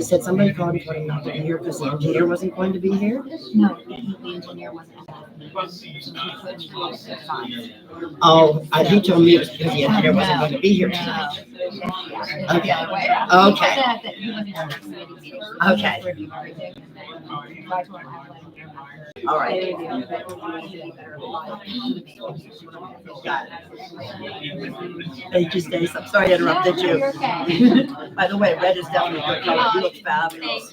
He said somebody called and told him not to be here because the engineer wasn't going to be here. No, the engineer wasn't available. So he couldn't do it at 5. Oh, he told me it was because the engineer wasn't going to be here tonight. Okay. Okay. Okay. All right. Got it. Thank you, Stace. I'm sorry I interrupted you. You're okay. By the way, red is definitely a good color. You look fabulous.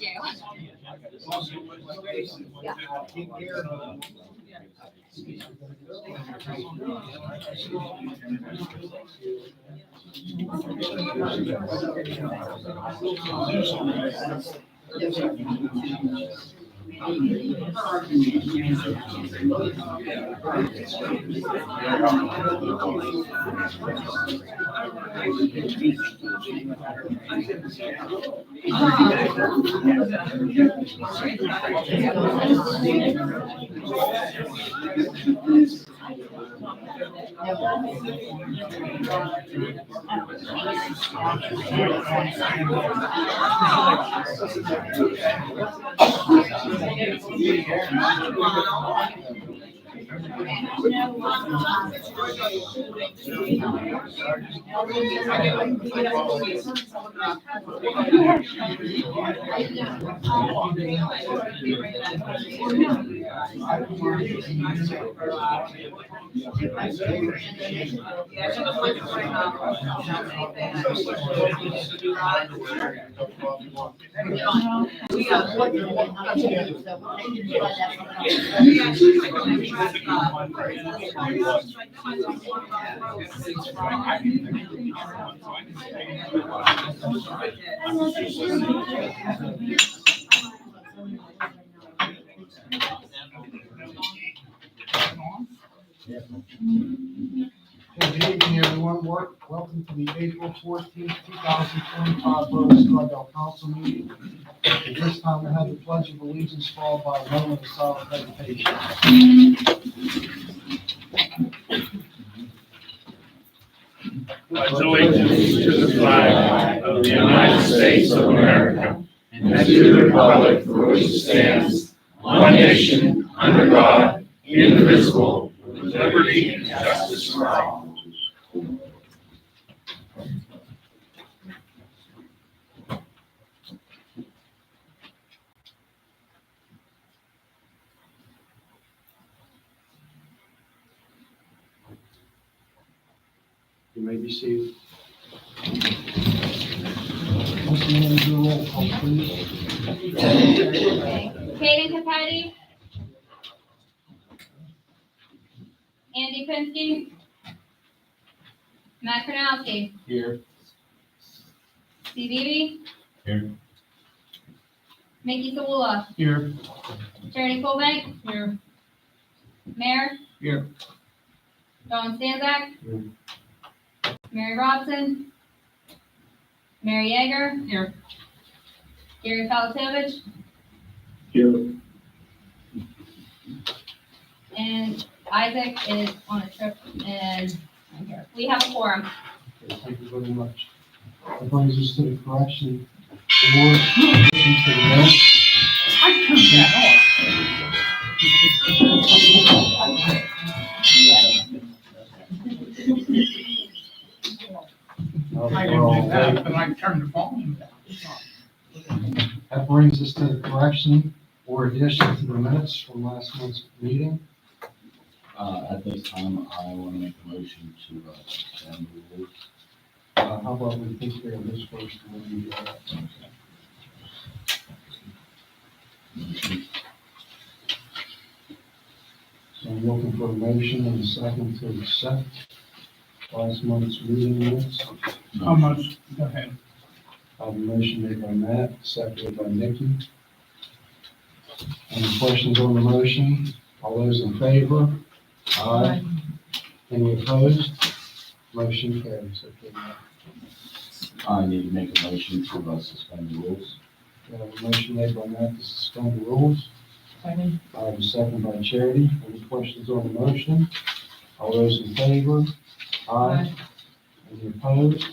Thank Good evening, everyone. Welcome to the April 14th, 2025 Borough Scottdale Council meeting. At this time, we have the Pledge of Allegiance followed by a moment of silent meditation. Pledge allegiance to the flag of the United States of America and to the republic for which it stands, one nation, under God, indivisible, with liberty and justice for all. You may be seated. Mr. Manager, roll call, please. Kaden Capetti. Andy Pinsky. Matt Kronowski. Here. Steve Eby. Here. Mickey Sawula. Here. Charity Colbank. Here. Mayor. Here. John Stanzak. Here. Mary Robson. Mary Yeager. Here. Gary Palatovich. Here. And Isaac is on a trip and we have a quorum. Okay, thank you very much. That brings us to the correction board. Addition to the minutes. I turned the phone down. That brings us to the correction or addition to the minutes from last month's meeting. At this time, I want to make a motion to suspend the rules. How about we take care of this first and then we do that? So I'm looking for a motion and a second to accept last month's meeting minutes. How much? Go ahead. I have a motion made by Matt, seconded by Nikki. Any questions on the motion? All those in favor? Aye. Any opposed? Motion carries. Okay, Matt. I need to make a motion to suspend the rules. We have a motion made by Matt to suspend the rules. I have a second by Charity. Any questions on the motion? All those in favor? Aye. Any opposed?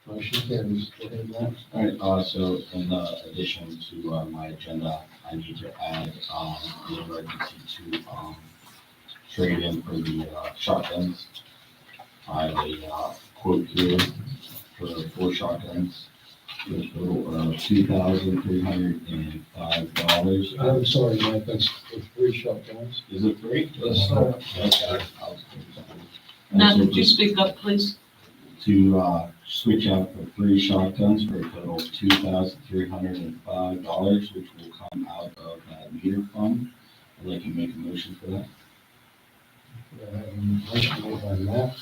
Motion carries. Go ahead, Matt. All right, so in addition to my agenda, I need to add the emergency to trade in for the shotguns. I have a quote here for 4 shotguns for a total of $2,305. I'm sorry, Matt, that's the 3 shotguns. Is it 3? Yes, sir. Okay. Matt, could you speak up, please? To switch out for 3 shotguns for a total of $2,305, which will come out of that meter fund. I'd like to make a motion for that. Motion made by Matt,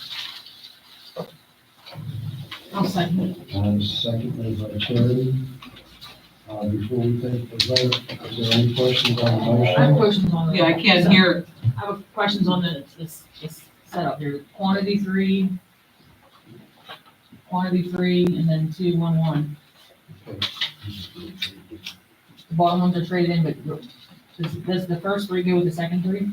I'll second. and second made by Charity. Before we take the vote, is there any questions on the I have motion? questions on the. Yeah, I can't hear. I have questions on this setup here. Quantity 3, and then 2, 1, 1. Okay. The bottom ones are traded in, but does the first 3 go with the second 3?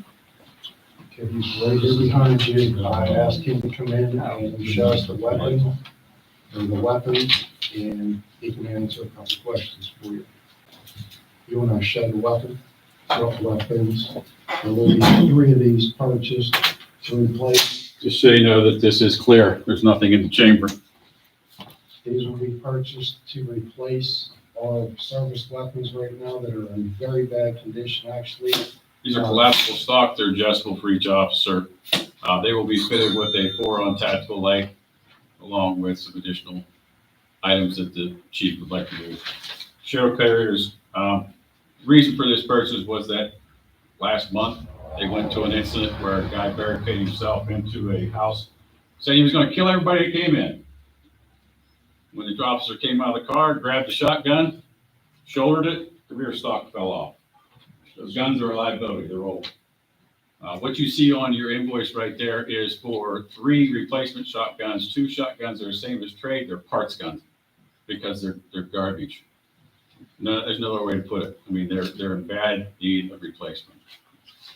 Okay, he's right here behind you. I asked him to come in and show us the weapon, and he can answer a couple questions for you. You want to show the weapon? What weapons? There will be 3 of these purchased to replace. Just so you know that this is clear, there's nothing in the chamber. These will be purchased to replace our service weapons right now that are in very bad condition, actually. These are collapsible stock, they're adjustable for each officer. They will be fitted with a 4-on tactical leg, along with some additional items that the chief would like to do. Sheriff carriers, reason for this purchase was that last month, they went to an incident where a guy barricaded himself into a house, saying he was gonna kill everybody that came in. When the officer came out of the car, grabbed the shotgun, shouldered it, the rear stock fell off. Those guns are a liability, they're old. What you see on your invoice right there is for 3 replacement shotguns. 2 shotguns are the same as trade, they're parts guns, because they're garbage. No, there's no other way to put it. I mean, they're in bad need of replacement.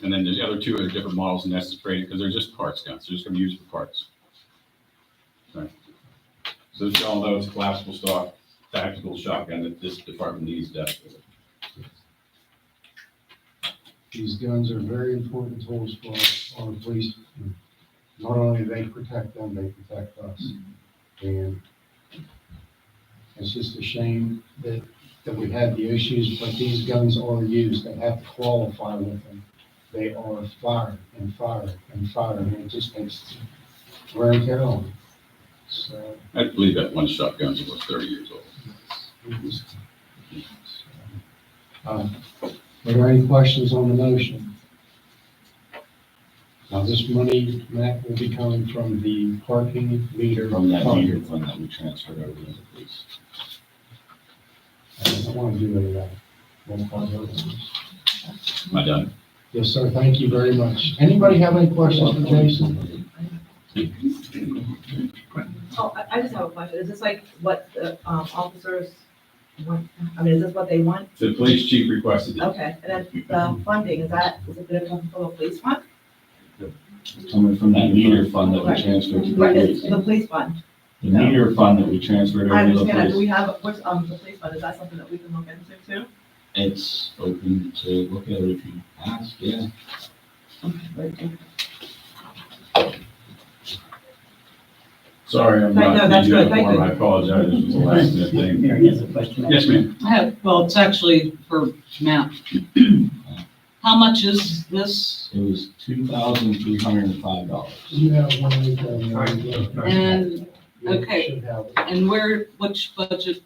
And then there's the other 2 are different models, and that's the trade, because they're just parts guns, they're just gonna be used for parts. Okay. So as you all know, it's a collapsible stock, tactical shotgun that this department needs desperately. These guns are very important tools for our police. Not only do they protect them, they protect us. And it's just a shame that we had the issues, but these guns are used. They have to qualify with them. They are fired and fired and fired, and it just makes wear and tear on them. So, I believe that one shotgun was 30 years old. Are there any questions on the motion? Now, this money, Matt, will be coming from the parking meter. From that fund. meter fund that we transferred over to the police. I don't want to do any of that. Roll call vote. Am I done? Yes, sir, thank you very much. Anybody have any questions for Jason? Oh, I just have a question. Is this like what the officers want? I mean, is this what they want? The police chief requested it. Okay, and then the funding, is it gonna come from the police fund? Coming from that meter fund that we transferred to the Right, it's police. the police fund. The meter fund that we transferred I over to the understand that. Do we police. have, what's, the police fund, is that something that we can look into too? It's open to look at it if you ask, yeah. Sorry, I'm No, not that's the good. Thank uniform. you. I apologize. This was the last minute thing. Mary has a question. Yes, ma'am. I have, well, it's actually for Matt. How much is this? It was $2,305. You have one right there. And, You okay. should have it. and which budget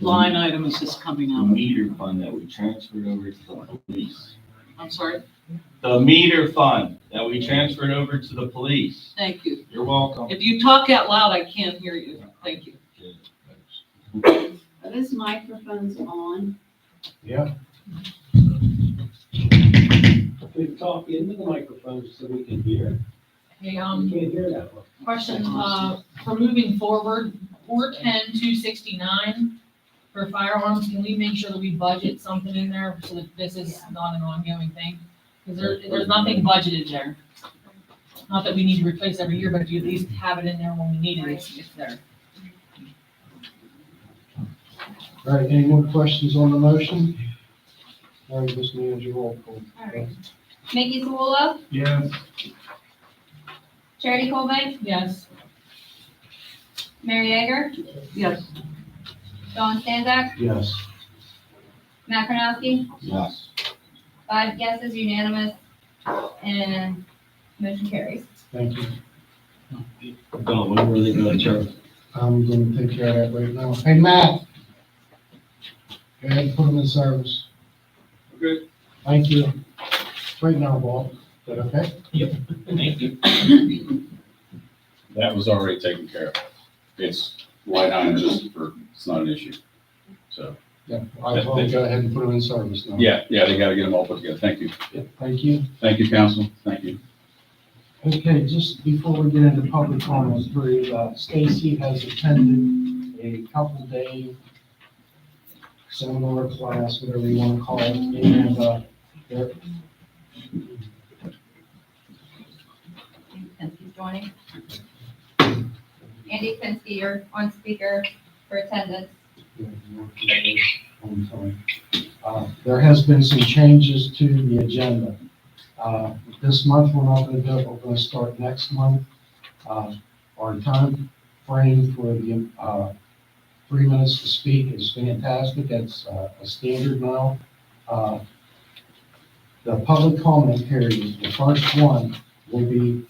line item is this coming The out of? meter fund that we transferred over to the police. I'm sorry? The meter fund that we transferred over to the police. Thank you. You're welcome. If you talk out loud, I can't hear you. Thank you. Are those microphones on? Yeah. Please talk into the microphone so we can hear. Hey, We can't hear that one. question, for moving forward, 410-269 for firearms, can we make sure that we budget something in there so that this is not an ongoing thing? Because there's nothing budgeted there. Not that we need to replace every year, but you at least have it in there when we need it, it's there. All right, any more questions on the motion? All right, Ms. Manager, roll call. Mickey Sewell, Yes. Charity Colvin, Yes. Mary Yeager, Yes. Dawn Stanzak, Yes. Matt Kornowski, Yes. 5 yeses, unanimous, and motion carries. Thank you. Don, when were they gonna turn? I'm gonna take care of that right now. Hey, Matt. Go ahead and put them in service. Good. Thank you. Right now, Bob. Is that okay? Thank you. That was already taken care of. It's light on just for, it's not an issue. So, Yeah, I will go ahead and put them in service now. yeah, they gotta get them all put together. Thank you. Yeah, thank you. Thank you, council. Thank you. Okay, just before we get into public comments, Stacy has attended a couple-day seminar class, whatever you want to call it, and, there- Pinsky's joining. Andy Pinsky, you're on speaker for attendance. There has been some changes to the agenda. This month, we're not gonna do it, we're gonna start next month. Our time frame for the, 3 minutes to speak is fantastic, that's a standard now. The public comment period, the first one will be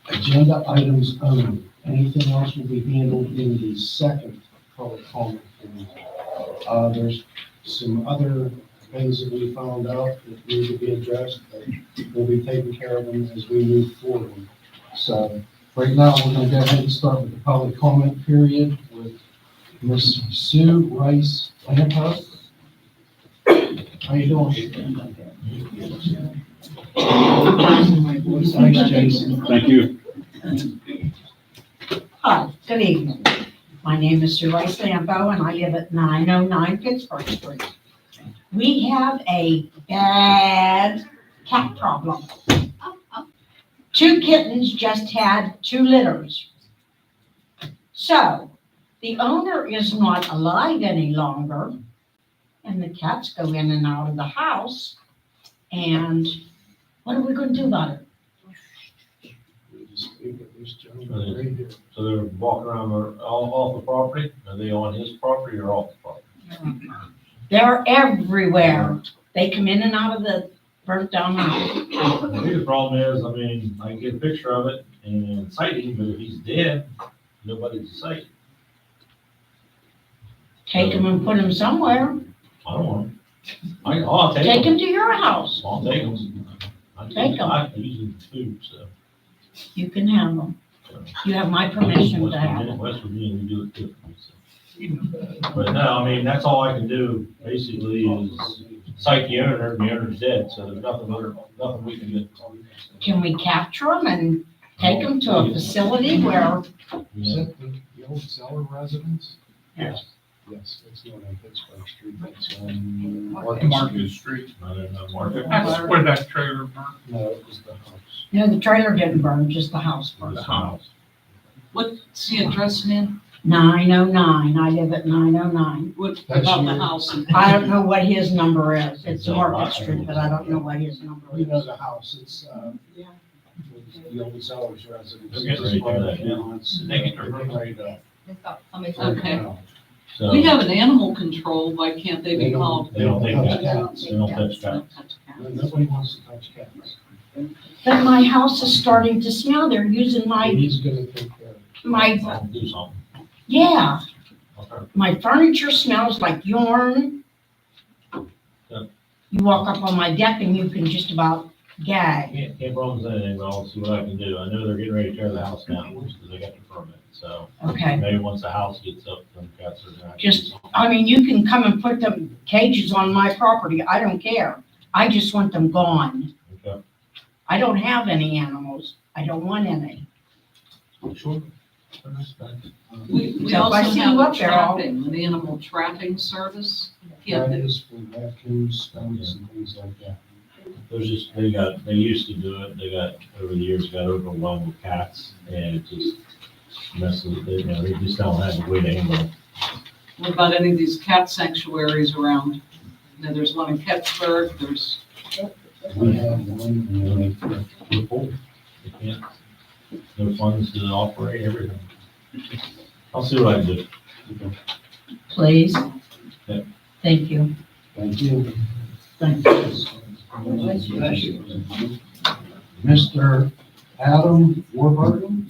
agenda items only. Anything else will be handled in the second public comment period. There's some other things that we found out that need to be addressed, but we'll be taking care of them as we move forward. So right now, we're gonna go ahead and start with the public comment period with Ms. Sue Rice Lampert. How you doing? Nice, Jason. Thank you. Hi, good evening. My name is Sue Rice Lampo, and I live at 909 Pittsburgh Street. We have a bad cat problem. 2 kittens just had 2 litters. So, the owner is not alive any longer, and the cats go in and out of the house. And what are we gonna do about it? We just speak of this gentleman right here. So they're walking around all off the property? Are they on his property or off the property? They're everywhere. They come in and out of the burnt down house. The biggest problem is, I mean, I can get a picture of it and cite him, but if he's dead, nobody's to cite. Take them and put them somewhere. I don't want him. I'll take Take him. them to your house. I'll take him. Take 'em. I use them for food, so. You can have them. You have my permission to have them. West Virginia, we do it differently, so. But no, I mean, that's all I can do, basically, is cite the owner, and the owner's dead, so there's nothing we can do. Can we capture them and take them to a facility where, Is that the old Zeller residence? Yes. Yes, it's not on Pittsburgh Street, it's on Market Street. I don't know, Market. That's where that trailer burned. No, it was the house. no, the trailer didn't burn, just the house Or burned. the house. What's the address, man? 909, I live at 909. What That's about the your- house? I don't know what his number is. It's Market Street, but I don't know what his number You know is. the house, it's, the old Zeller's residence. They're getting ready to do that, yeah. They get They're getting ready to It's got somebody. burn it Okay. down. So, We have an animal control, why can't they be called? They don't take touch cats. They don't touch cats. Nobody wants to touch cats. But my house is starting to smell. They're using my, He's gonna take care of it. my, I'll do something. yeah, Okay. my furniture smells like urine. Good. You walk up on my deck and you can just about gag. Can't promise anything, but I'll see what I can do. I know they're getting ready to tear the house down, because they got the permit, so Okay. maybe once the house gets up, then cats are gonna. Just, I mean, you can come and put them cages on my property. I don't care. I just want them gone. Okay. I don't have any animals. I don't want any. Sure. We So if also I see have you a up there, I'll- trapping, an animal trapping service. Can't That they- is for raccoons, skunks, and things like that. There's just, they used to do it, they got, over the years, got overwhelmed with cats, and it just messes, they just don't have a way to handle it. What about any of these cat sanctuaries around? You know, there's one in Kettsburg, there's, We have one, we're full. We can't, no funds to operate everything. I'll see what I can do. Please. Yeah. Thank you. Thank you. thank you. Mr. Adam Warburton?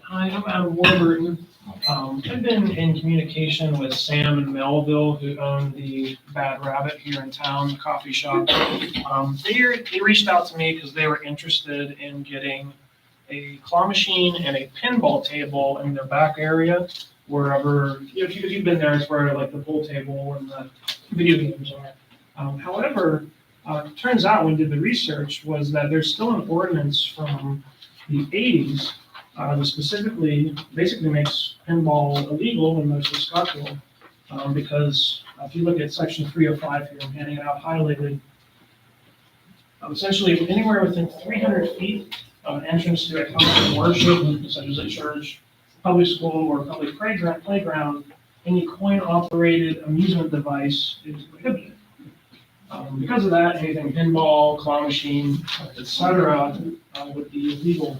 Hi, I'm Adam Warburton. I've been in communication with Sam and Melville, who own the Bad Rabbit here in town, the coffee shop. They reached out to me because they were interested in getting a claw machine and a pinball table in their back area, wherever, if you've been there, it's where like the pool table and the video games are. However, it turns out when we did the research was that there's still an ordinance from the 80s that specifically, basically makes pinball illegal in most of Scottdale. Because if you look at section 305 here, I'm handing it out highlighted. Essentially, anywhere within 300 feet of an entrance to a house of worship, such as a church, public school, or public playground, any coin-operated amusement device is prohibited. Because of that, anything pinball, claw machine, etc., would be illegal.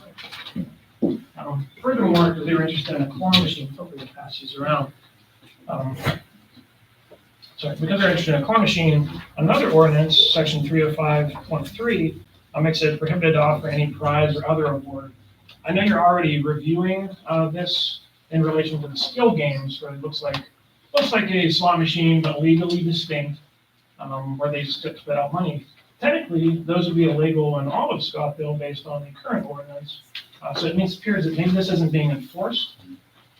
Furthermore, because they were interested in a claw machine, hopefully we'll pass these around. Because they're interested in a claw machine, another ordinance, section 305.3, makes it prohibited to offer any prize or other award. I know you're already reviewing this in relation to the skill games, where it looks like a slot machine, but legally distinct, where they spit out money. Technically, those would be illegal in all of Scottdale based on the current ordinance. So it appears that maybe this isn't being enforced.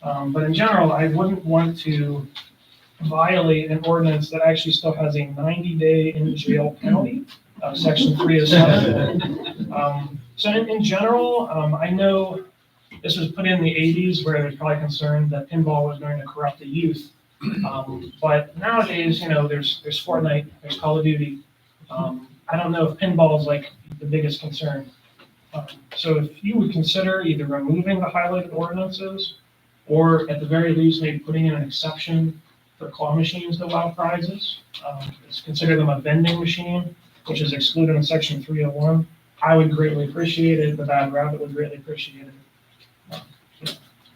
But in general, I wouldn't want to violate an ordinance that actually still has a 90-day in jail penalty, section 307. So in general, I know this was put in the 80s where there's probably concern that pinball was going to corrupt the youth. But nowadays, there's Fortnite, there's Call of Duty. I don't know if pinball is like the biggest concern. So if you would consider either removing the highlighted ordinances, or at the very least, maybe putting in an exception for claw machines that allow prizes, consider them a vending machine, which is excluded in section 301, I would greatly appreciate it. The Bad Rabbit would greatly appreciate it.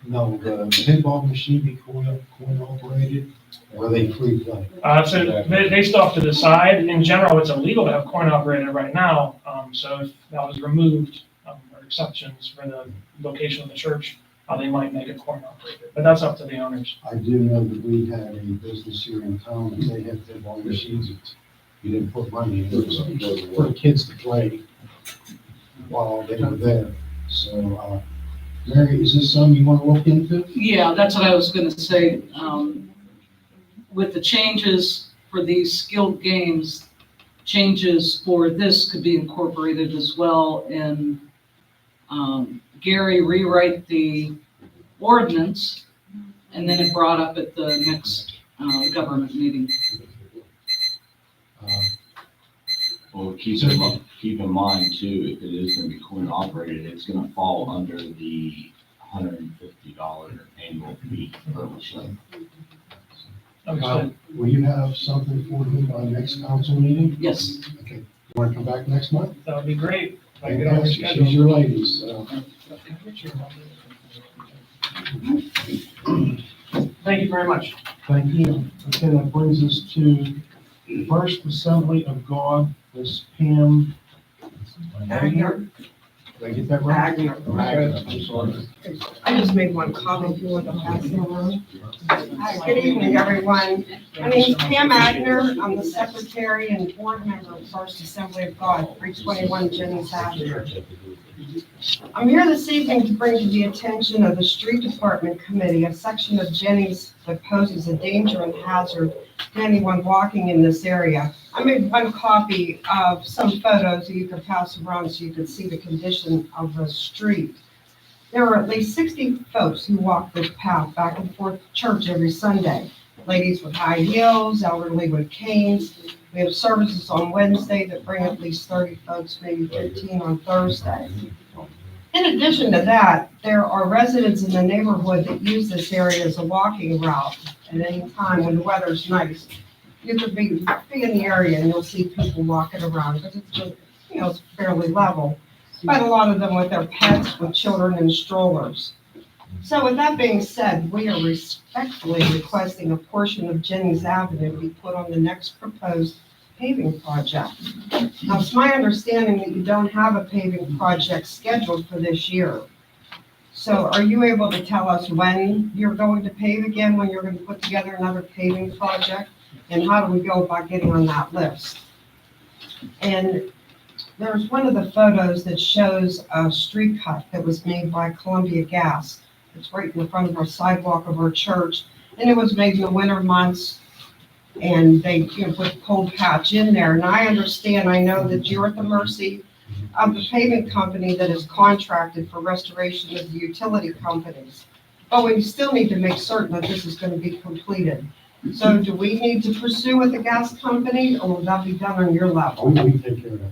No, the pinball machine be coin operated, or are they free play? So they still have to decide. In general, it's illegal to have coin operated right now. So if that was removed, or exceptions for the location of the church, they might make it coin operated, but that's up to the owners. I do know that we had a business here in town, and they had pinball machines. You didn't put money in, it was for the kids to play while they were there. So, Mary, is this something you want to look into? Yeah, that's what I was gonna say. With the changes for these skilled games, changes for this could be incorporated as well. And Gary rewrite the ordinance, and then it brought up at the next government meeting. Well, keep in mind too, if it is gonna be coin operated, it's gonna fall under the $150 annual fee per machine. Will you have something for me by next council meeting? Yes. Okay. You want to come back next month? That would be great. If I get on the She's schedule. your ladies, so. Thank you very much. Thank you. Okay, that brings us to the First Assembly of God, Miss Pam Agner. Did I get that right? Agner. I'm sorry. I just made one comment if you want to pass it along. Good evening, everyone. My name is Pam Agner. I'm the secretary and board member of First Assembly of God, 321 Jennings Avenue. I'm here this evening to bring to the attention of the Street Department Committee a section of Jennings that poses a danger and hazard to anyone walking in this area. I made one copy of some photos that you could pass around so you could see the condition of the street. There are at least 60 folks who walk this path back and forth to church every Sunday. Ladies with high heels, elderly with canes. We have services on Wednesday that bring at least 30 folks, maybe 15 on Thursday. In addition to that, there are residents in the neighborhood that use this area as a walking route at any time when the weather's nice. You could be in the area and you'll see people walking around because it's just, it's fairly level. But a lot of them with their pets, with children in strollers. So with that being said, we are respectfully requesting a portion of Jennings Avenue be put on the next proposed paving project. Now, it's my understanding that you don't have a paving project scheduled for this year. So are you able to tell us when you're going to pave again, when you're going to put together another paving project? And how do we go about getting on that list? And there's one of the photos that shows a street cut that was made by Columbia Gas. It's right in the front of our sidewalk of our church. And it was made in the winter months. And they put a cold patch in there. And I know that you're at the mercy of the paving company that is contracted for restoration of the utility companies. But we still need to make certain that this is going to be completed. So do we need to pursue with the gas company, or will that be done on your level? We take care of that.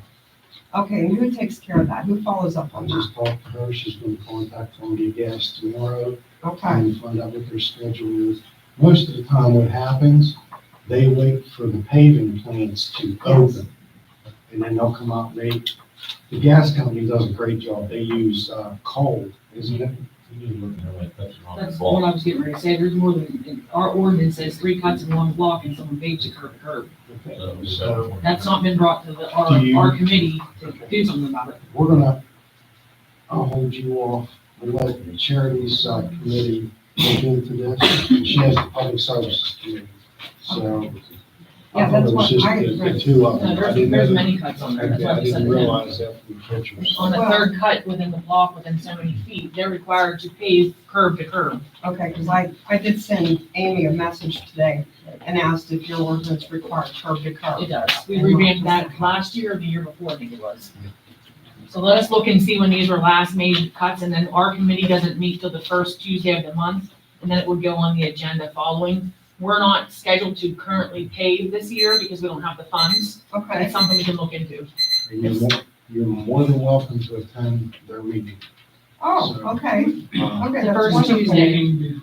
Okay, and who takes care of that? Who follows up on I that? just talked to her, she's gonna contact Columbia Gas tomorrow Okay, and find out what their schedule is. Most of the time what happens, they wait for the paving plants to open. And then they'll come out and the gas company does a great job. They use coal, isn't it? That's what I was getting ready to say, there's more than, our ordinance says 3 cuts in 1 block and someone paves it curb to curb. So That's not been brought to our committee to do something about it. I'll hold you off and let the charities committee look into this. And she has the public services committee. So Yeah, I thought that's it was what just I the two of them. No, I didn't know there's that- many cuts on there. That's Okay, why I we said didn't that. realize that from the pictures. On the Well- 3rd cut within the block, within so many feet, they're required to pave curb to curb. okay, because I did send Amy a message today and asked if your ordinance required curb to curb. It does. We revamped that last year or the year before, I think it was. So let us look and see when these were last made cuts, and then our committee doesn't meet till the first Tuesday of the month, and then it would go on the agenda following. We're not scheduled to currently pave this year because we don't have the funds, but Okay, it's something we can look into. And you're more than welcome to attend their meeting. oh, okay, okay, The that's first wonderful. Tuesday.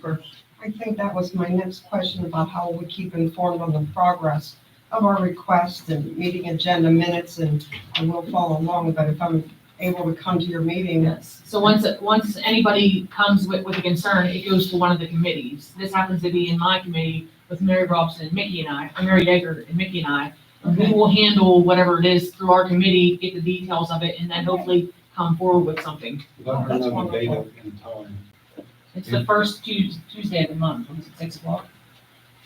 I think that was my next question about how we keep informed on the progress of our request and meeting agenda minutes, and we'll follow along, but if I'm able to come to your meeting. Yes, so once anybody comes with a concern, it goes to one of the committees. This happens to be in my committee with Mary Robson and Mickey and I, or Mary Yeager and Mickey and I. We will handle whatever it is through our committee, get the details of it, and then hopefully come forward with something. Let her That's know the date wonderful. and time. It's the first Tuesday of the month, it's at 6 o'clock.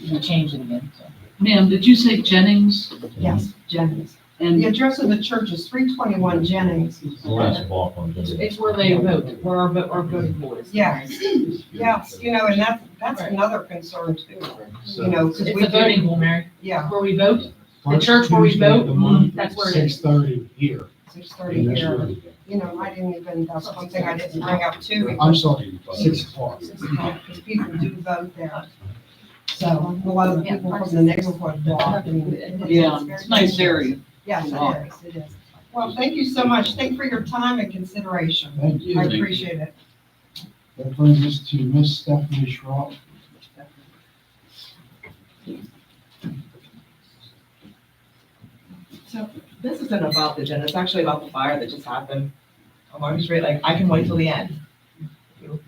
We changed it again, so. Ma'am, did you say Jennings? Yes, Jennings. And The address of the church is 321 Jennings. The last block on It's where they vote, where our voting board is. Yes, yes, and that's another concern too, because It's we the voting do, pool, Mary, yeah, where we vote, First church where we Tuesday of vote, the month, that's where it is. 6:30 here. 6:30 in this here. room. I didn't even, that's one thing I didn't bring up too. I'm sorry, 6 o'clock. Because people do vote there. So a lot of the people from the neighborhood walk. yeah, it's a nice area. Yes, it is. Well, thank you so much. Thank you for your time and consideration. Thank you. I appreciate it. That brings us to Miss Stephanie Schrock. So this isn't about the agenda, it's actually about the fire that just happened on Market Street. Like, I can wait till the end.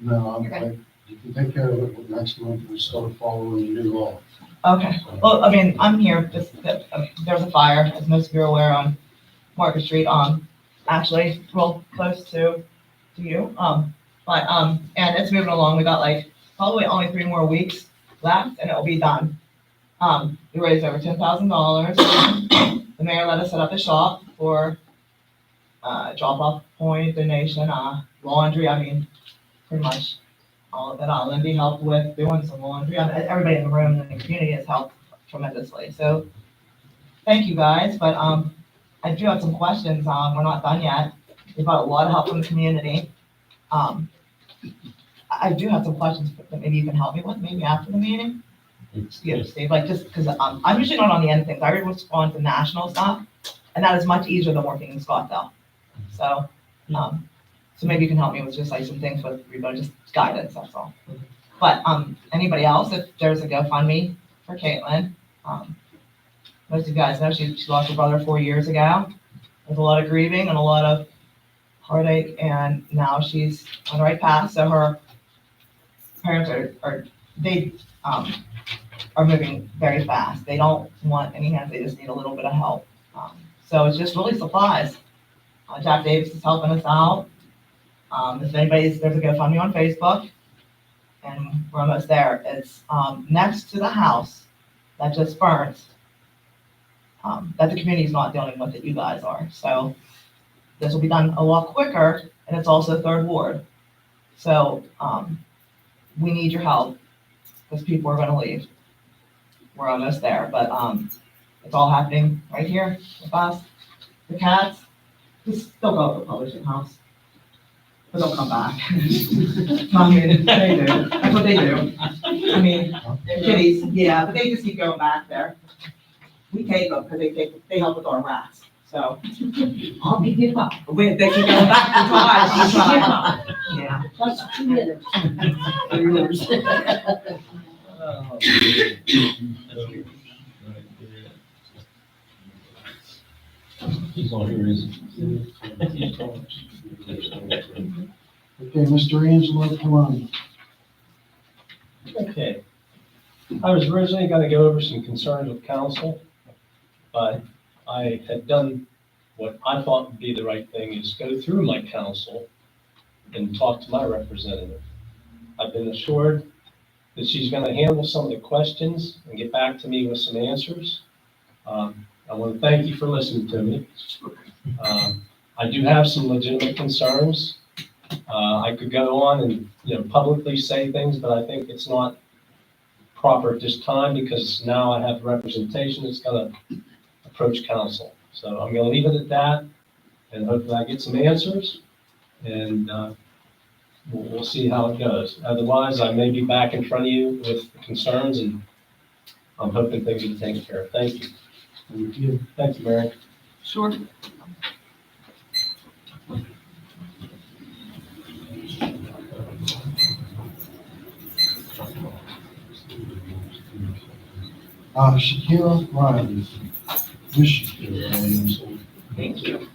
No, Okay. you can take care of it next month, we'll start following the new law. Okay, well, I mean, I'm here, just, there's a fire, as most of you are aware, on Market Street, actually, real close to you, and it's moving along, we got like, probably only 3 more weeks left, and it'll be done. We raised over $10,000, the mayor let us set up a shop for, drop-off point, donation, laundry, I mean, pretty much all of it. Lindy helped with doing some laundry. Everybody in the room and the community has helped tremendously. So thank you guys. But I do have some questions. We're not done yet. We've got a lot of help from the community. I do have some questions that maybe you can help me with, maybe after the meeting. Yeah, Steve, like just because I'm usually not on the end of things. I respond to national stuff, and that is much easier than working in Scottdale. So So maybe you can help me with just like some things with, just guidance, that's all. But, anybody else, if there's a GoFundMe for Caitlin, most of you guys know she lost her brother 4 years ago. There's a lot of grieving and a lot of heartache, and now she's on the right path, so her parents are moving very fast. They don't want any hands, they just need a little bit of help. So it's just really supplies. Jack Davis is helping us out. If there's a GoFundMe on Facebook, and we're almost there. It's next to the house that just burned. That the community's not dealing with it, you guys are. So this will be done a lot quicker, and it's also third ward. So we need your help because people are going to leave. We're almost there, but it's all happening right here with us. The cats, they'll go to the publishing house, but they'll come back. I mean, they do. That's what they do. I mean, they're kitties, yeah, but they just keep going back there. We take them because they help with our rats. So I'll be give up. they keep going back to twice. Yeah. That's 2 minutes. He's on here, is Okay, Mr. Angelo Colon. Okay. I was originally going to go over some concerns with council, but I had done what I thought would be the right thing, is go through my council and talk to my representative. I've been assured that she's going to handle some of the questions and get back to me with some answers. I want to thank you for listening to me. I do have some legitimate concerns. I could go on and publicly say things, but I think it's not proper at this time because now I have representation that's going to approach council. So I'm going to leave it at that, and hopefully I get some answers, and we'll see how it goes. Otherwise, I may be back in front of you with concerns, and I'm hoping things will be taken care of. Thank you. Thank you. Thank you, Mary. Sure. Shakira Riley. Miss Shakira Riley. Thank you.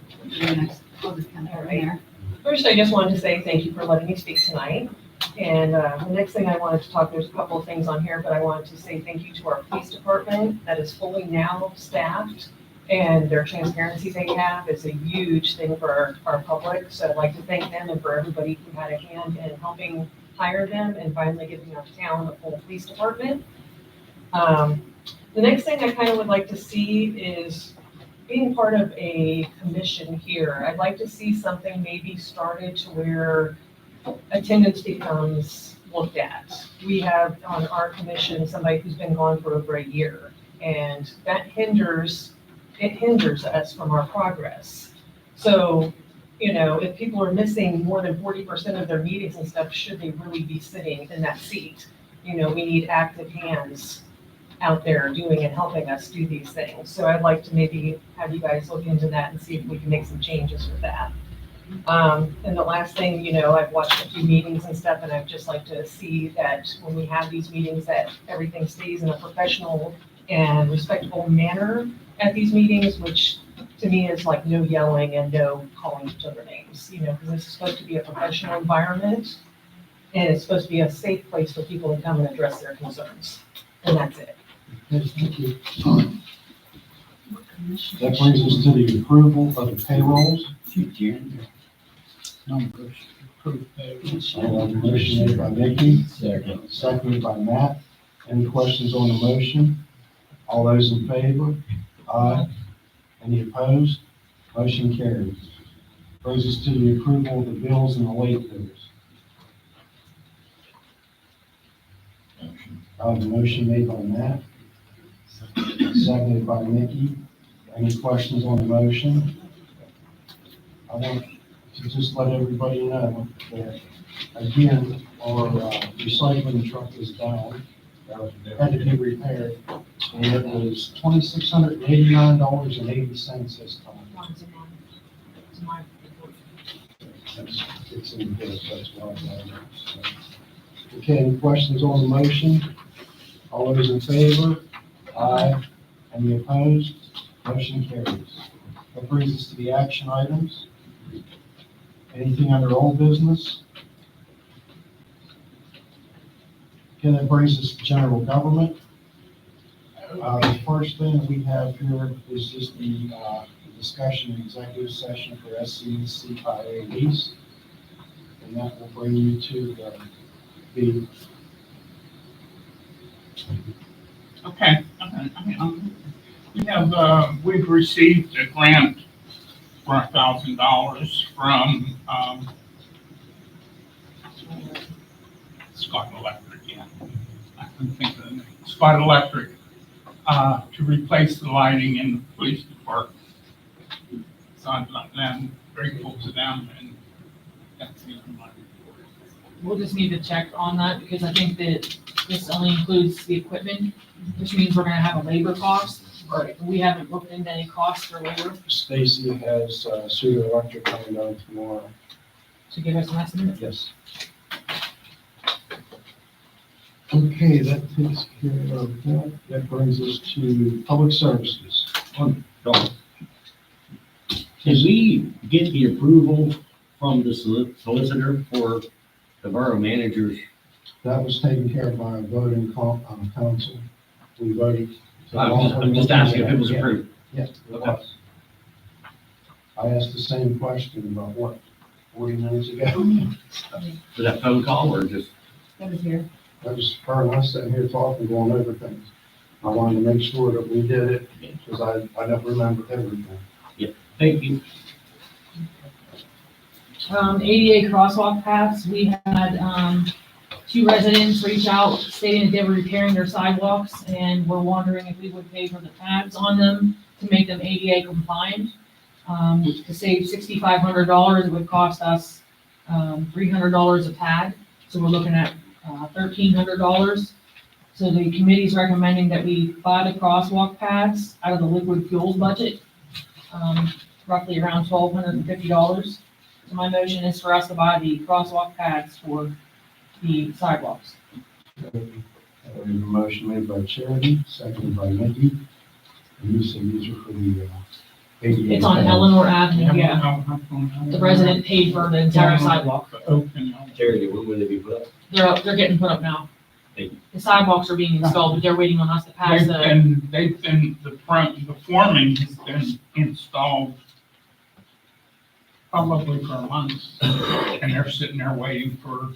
All right. First, I just wanted to say thank you for letting me speak tonight. And the next thing I wanted to talk, there's a couple of things on here, but I wanted to say thank you to our police department that is fully now staffed. And their transparency they have is a huge thing for our public. So I'd like to thank them and for everybody who had a hand in helping hire them and finally giving our town a full police department. The next thing I kind of would like to see is being part of a commission here. I'd like to see something maybe started to where attendance becomes looked at. We have on our commission somebody who's been gone for over a year, and that hinders us from our progress. So, if people are missing more than 40% of their meetings and stuff, should they really be sitting in that seat? We need active hands out there doing and helping us do these things. So I'd like to maybe have you guys look into that and see if we can make some changes with that. And the last thing, I've watched a few meetings and stuff, and I'd just like to see that when we have these meetings, that everything stays in a professional and respectful manner at these meetings, which to me is like no yelling and no calling each other names, because this is supposed to be a professional environment, and it's supposed to be a safe place for people to come and address their concerns. And that's it. Yes, thank you. That brings us to the approval of the payrolls. Motion made by Mickey, seconded by Matt. Any questions on the motion? All those in favor? Aye. Any opposed? Motion carries. Brings us to the approval of the bills and the late bills. The motion made by Matt, seconded by Mickey. Any questions on the motion? I want to just let everybody know that, again, our recycling truck is down, had to be repaired, and it was $2,689.80 this time. it's in the bill, so that's why I got it. So. Okay, any questions on the motion? All those in favor? Aye. Any opposed? Motion carries. That brings us to the action items. Anything under old business? Okay, that brings us to general government. The first thing we have here is just the discussion in executive session for SCCIA lease. And that will bring you to the Okay, we've received a grant for $1,000 from, Scott Electric, yeah. I couldn't think of the name. Scott Electric, to replace the lighting in the police department. So I'm grateful to them, and that's the end of my report. We'll just need to check on that because I think that this only includes the equipment, which means we're gonna have a labor cost. Right. We haven't looked into any costs for labor Stacy has sewer electric coming down tomorrow. to give us an estimate. Yes. Okay, that takes care of that. That brings us to public services. Did we get the approval from the solicitor for the borough managers? That was taken care of by a voting council. We voted. I'm just asking if it was approved. Yes, it was. I asked the same question about what, 40 minutes ago? Was that phone call or just? That was here. That was her and I sitting here talking, going over things. I wanted to make sure that we did it, because I don't remember everything. Thank you. ADA crosswalk paths, we had, 2 residents reach out stating that they were repairing their sidewalks and were wondering if we would pay for the pads on them to make them ADA compliant. To save $6,500, it would cost us, $300 a pad, so we're looking at, $1,300. So the committee's recommending that we buy the crosswalk pads out of the liquid fuels budget, roughly around $1,250. So my motion is for us to buy the crosswalk pads for the sidewalks. We have a motion made by Charity, seconded by Nikki. And you said these are for the ADA. It's on Eleanor Avenue, yeah. The resident paid for the entire sidewalk. Charity, when will they be put up? They're getting put up now. Thank you. The sidewalks are being installed, but they're waiting on us to pass the, The forming has been installed probably for a month, and they're sitting there waiting for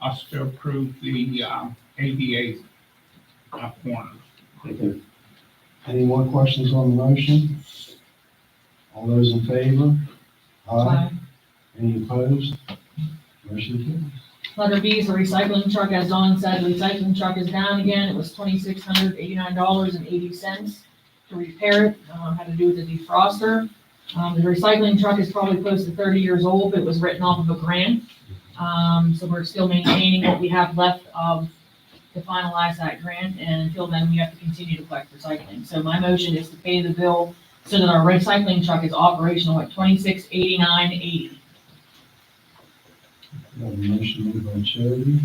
us to approve the ADA corners. Thank you. Any more questions on the motion? All those in favor? Aye. Any opposed? Motion carries. letter B is the recycling truck. As Dawn said, the recycling truck is down again. It was $2,689.80 to repair it. Had to do with the defroster. The recycling truck is probably close to 30 years old, but it was written off of a grant. So we're still maintaining what we have left to finalize that grant, and until then, we have to continue to collect recycling. So my motion is to pay the bill so that our recycling truck is operational at $2,689.80. We have a motion made by Charity.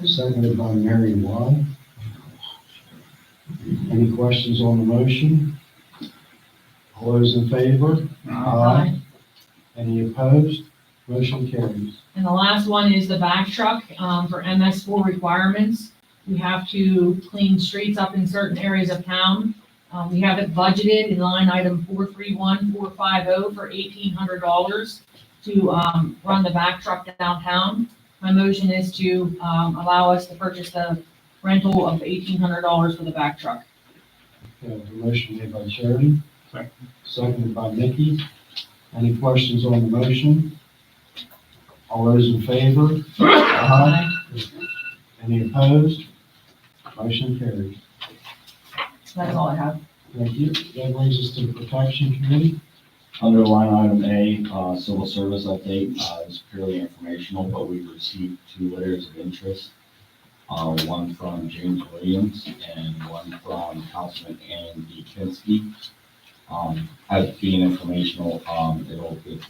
Seconded by Mary Y. Any questions on the motion? All those in favor? Aye. Any opposed? Motion carries. And the last one is the back truck, for MS4 requirements. We have to clean streets up in certain areas of town. We have it budgeted in line item 431450 for $1,800 to, run the back truck downtown. My motion is to, allow us to purchase the rental of $1,800 for the back truck. Okay, the motion made by Charity. Seconded by Nikki. Any questions on the motion? All those in favor? Aye. Any opposed? Motion carries. That's all I have. Thank you. That brings us to the Protection Committee. Under line item A, civil service update, is purely informational, but we received 2 letters of interest. One from James Williams and one from Councilman Ann D. Kinsky. as being informational, it'll get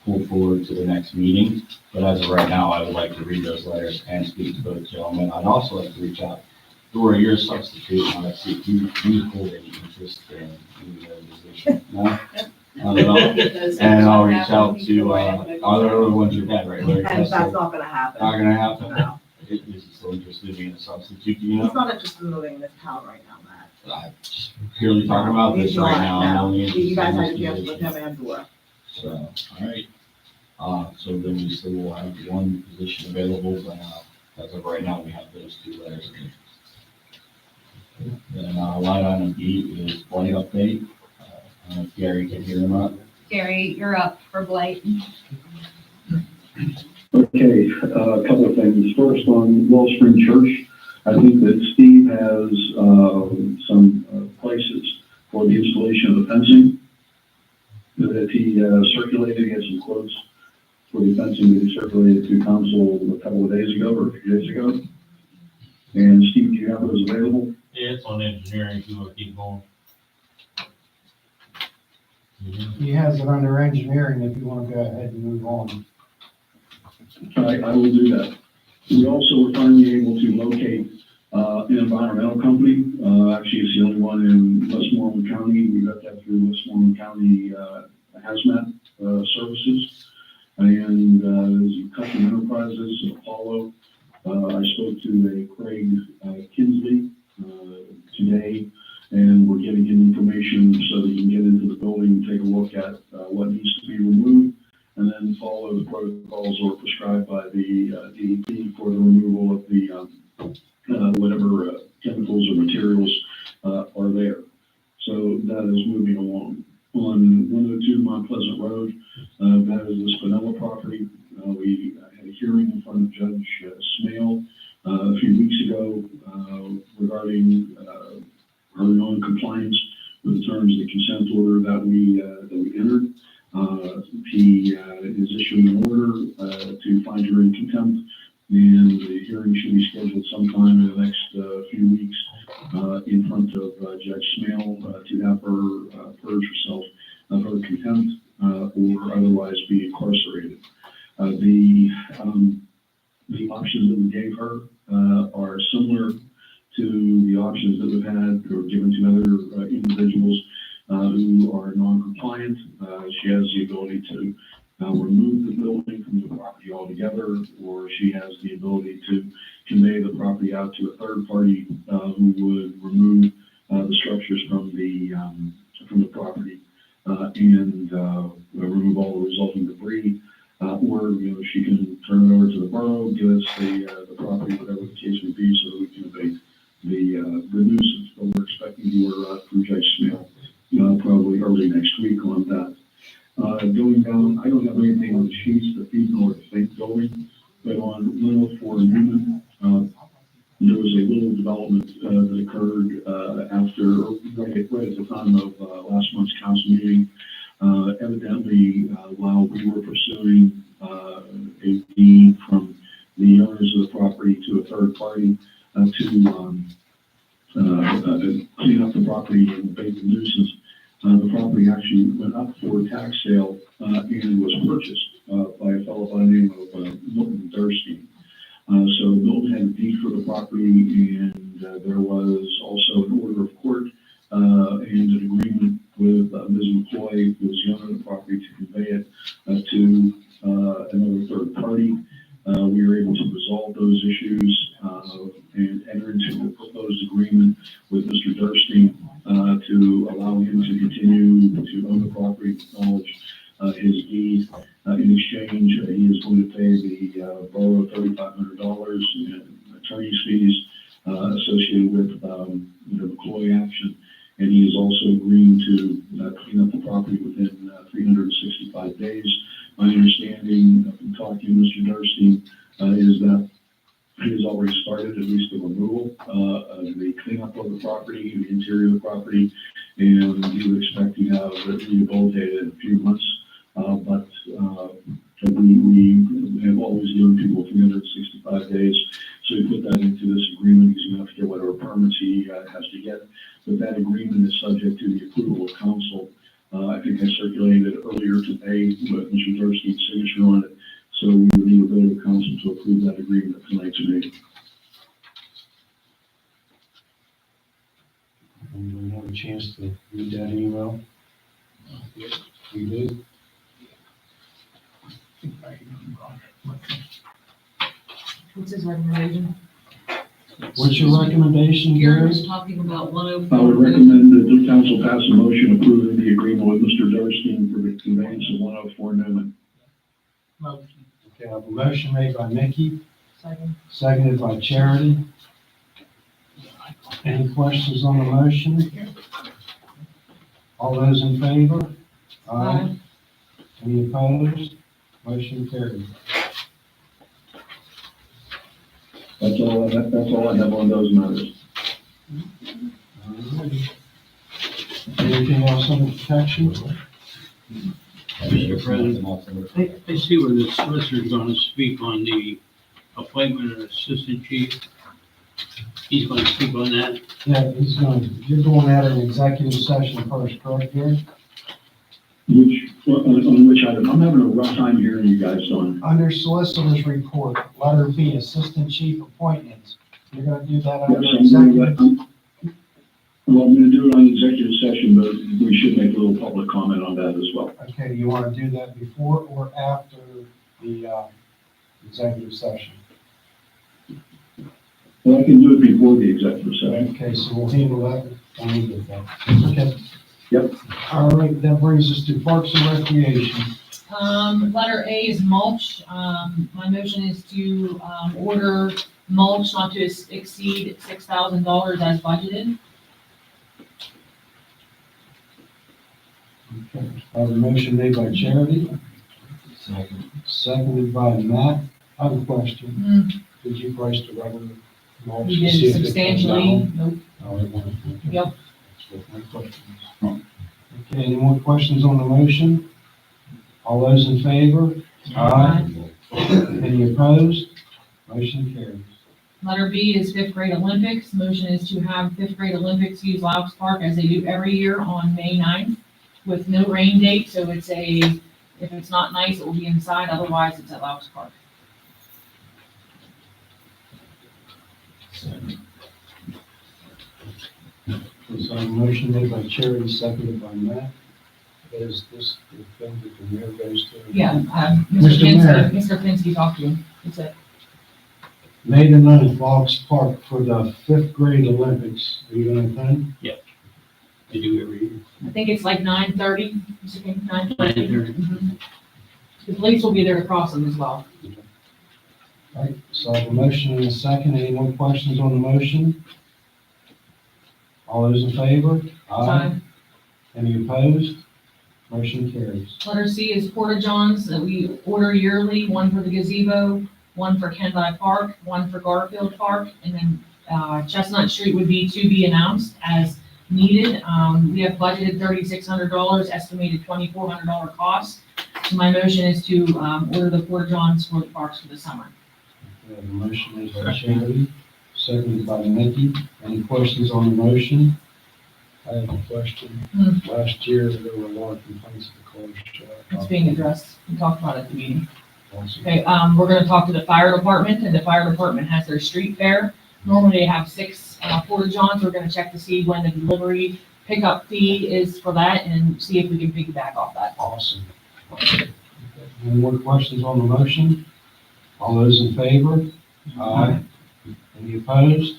pulled forward to the next meeting. But as of right now, I would like to read those letters and speak to both gentlemen. I'd also like to reach out, Dora, you're a substitute, and let's see if you hold any interest in the position. No? And I'll reach out to, other ones you've had, right? Larry? And that's not gonna happen. Not gonna happen? No. Is he still interested in being a substitute, do you know? He's not interested in moving in this town right now, Matt. I'm just purely talking about this He's right not, now. I'm no. only You guys had a interested in chance this with him position. and Dora. So, all right. So then we still will have one position available, but as of right now, we have those two letters. Then, line item B is blight update. I don't know if Gary can hear him up. Gary, you're up for blight. Okay, a couple of things. First, on Wellspring Church, I think that Steve has some places for the installation of the fencing that he circulated. He had some quotes for the fencing that he circulated to council a couple of days ago or a few days ago. And Steve, do you have those available? Yeah, it's on engineering, if you want to keep going. He has it under engineering if you want to go ahead and move on. I will do that. We also were finally able to locate an environmental company. Actually, it's the only one in Westmoreland County. We got that through Westmoreland County Hazmat Services. And there's Custom Enterprises, Apollo. I spoke to a Craig Kinsley today, and we're getting him information so that he can get into the building and take a look at what needs to be removed, and then follow the protocols or prescribed by the DEP for the removal of the whatever chemicals or materials are there. So that is moving along. On 102 Mount Pleasant Road, that is the Spinella property. We had a hearing in front of Judge Smale a few weeks ago regarding her non-compliance with the terms of the consent order that we entered. He is issuing an order to find her in contempt, and the hearing should be scheduled sometime in the next few weeks in front of Judge Smale to have her purge herself of her contempt or otherwise be incarcerated. The options that we gave her are similar to the options that we've had or given to other individuals who are non-compliant. She has the ability to remove the building from the property altogether, or she has the ability to convey the property out to a third party who would remove the structures from the property and remove all the resulting debris. Or she can turn it over to the borough, give us the property, whatever the case may be, so that we can abate the nuisance. But we're expecting the order out from Judge Smale probably early next week on that. Going down, I don't have anything on the sheets, the feed nor the fake building, but on 104 Newman, there was a little development that occurred right at the time of last month's council meeting. Evidently, while we were pursuing a deed from the owners of the property to a third party to clean up the property and abate the nuisance, the property actually went up for a tax sale and was purchased by a fellow by the name of Milton Durstein. So Milton had a deed for the property, and there was also an order of court and an agreement with Ms. McCoy, who was the owner of the property, to convey it to another third party. We were able to resolve those issues and enter into a proposed agreement with Mr. Durstein to allow him to continue to own the property, acknowledge his deed. In exchange, he is going to pay the borough $3,500 in attorney's fees associated with the McCoy action. And he is also agreeing to clean up the property within 365 days. My understanding from talking to Mr. Durstein is that he has already started at least the removal of the cleanup of the property, the interior of the property, and he would expect to have it rehabilitated in a few months. But we have always doing people 365 days. So we put that into this agreement. He's gonna have to get whatever permits he has to get. But that agreement is subject to the approval of council. I think I circulated it earlier today with Mr. Durstee's signature on it. So we would need a vote of council to approve that agreement at tonight's meeting. And we have a chance to read that email. We did. What's his recommendation? What's your recommendation, Karen Gary? was talking about 104. I would recommend that the council pass a motion approving the agreement with Mr. Durstein for the conveyance of 104 Newman. Okay, I have a motion made by Mickey, Second. seconded by Charity. Any questions on the motion? All those in favor? Aye. Any opposed? Motion carried. That's all I have on those matters. Alrighty. Anything else on the protection? Mr. President, I see where the solicitor's gonna speak on the appointment of assistant chief. He's gonna speak on that. Yeah, you're doing that in executive session first, correct, Gary? On which item? I'm having a rough time hearing you guys on. Under solicitor's report, letter B, assistant chief appointments. You're gonna do that under executive? Well, I'm gonna do it on executive session, but we should make a little public comment on that as well. Okay, you wanna do that before or after the, executive session? Well, I can do it before the executive session. Okay, so we'll handle that when we get that. Okay. Yep. All right, that brings us to Parks and Recreation. Letter A is mulch. My motion is to, order mulch not to exceed $6,000 as budgeted. Okay, I have a motion made by Charity. Seconded by Matt. I have a question. Did you price the rubber mulch? We to see did if it comes substantially, down? nope. Oh, it won't. Okay. Yep. That's what my question is. Okay, any more questions on the motion? All those in favor? Aye. Any opposed? Motion carries. Letter B is fifth grade Olympics. Motion is to have fifth grade Olympics use Laux Park as they do every year on May 9th with no rain date, so it's if it's not nice, it will be inside, otherwise it's at Laux Park. So a motion made by Charity, seconded by Matt. Is this the thing that the mayor goes to? Yeah, Mr. Mayor. Mr. Finsky talked to him. It's it. May the 9th, Laux Park for the fifth grade Olympics. Are you gonna attend? They do every year. I think it's like 9:30, Mr. King, 9:30. 9:30. Mhm. The police will be there to cross them as well. All right, so I have a motion and a second. Any more questions on the motion? All those in favor? Aye. Any opposed? Motion carries. Letter C is porta johns that we order yearly, one for the gazebo, one for Kendall Park, one for Garfield Park, and then Chestnut Street would be to be announced as needed. We have budgeted $3,600, estimated $2,400 cost. So my motion is to order the porta johns for the parks for the summer. We have a motion made by Charity, seconded by Mickey. Any questions on the motion? I have a question. Last year, there were a lot of complaints of the closure. It's being addressed. We talked about it at the meeting. Awesome. Okay, we're gonna talk to the fire department, and the fire department has their street fair. Normally they have 6 porta johns. We're gonna check to see when the delivery pickup fee is for that and see if we can piggyback off that. Awesome. Any more questions on the motion? All those in favor? Aye. Any opposed?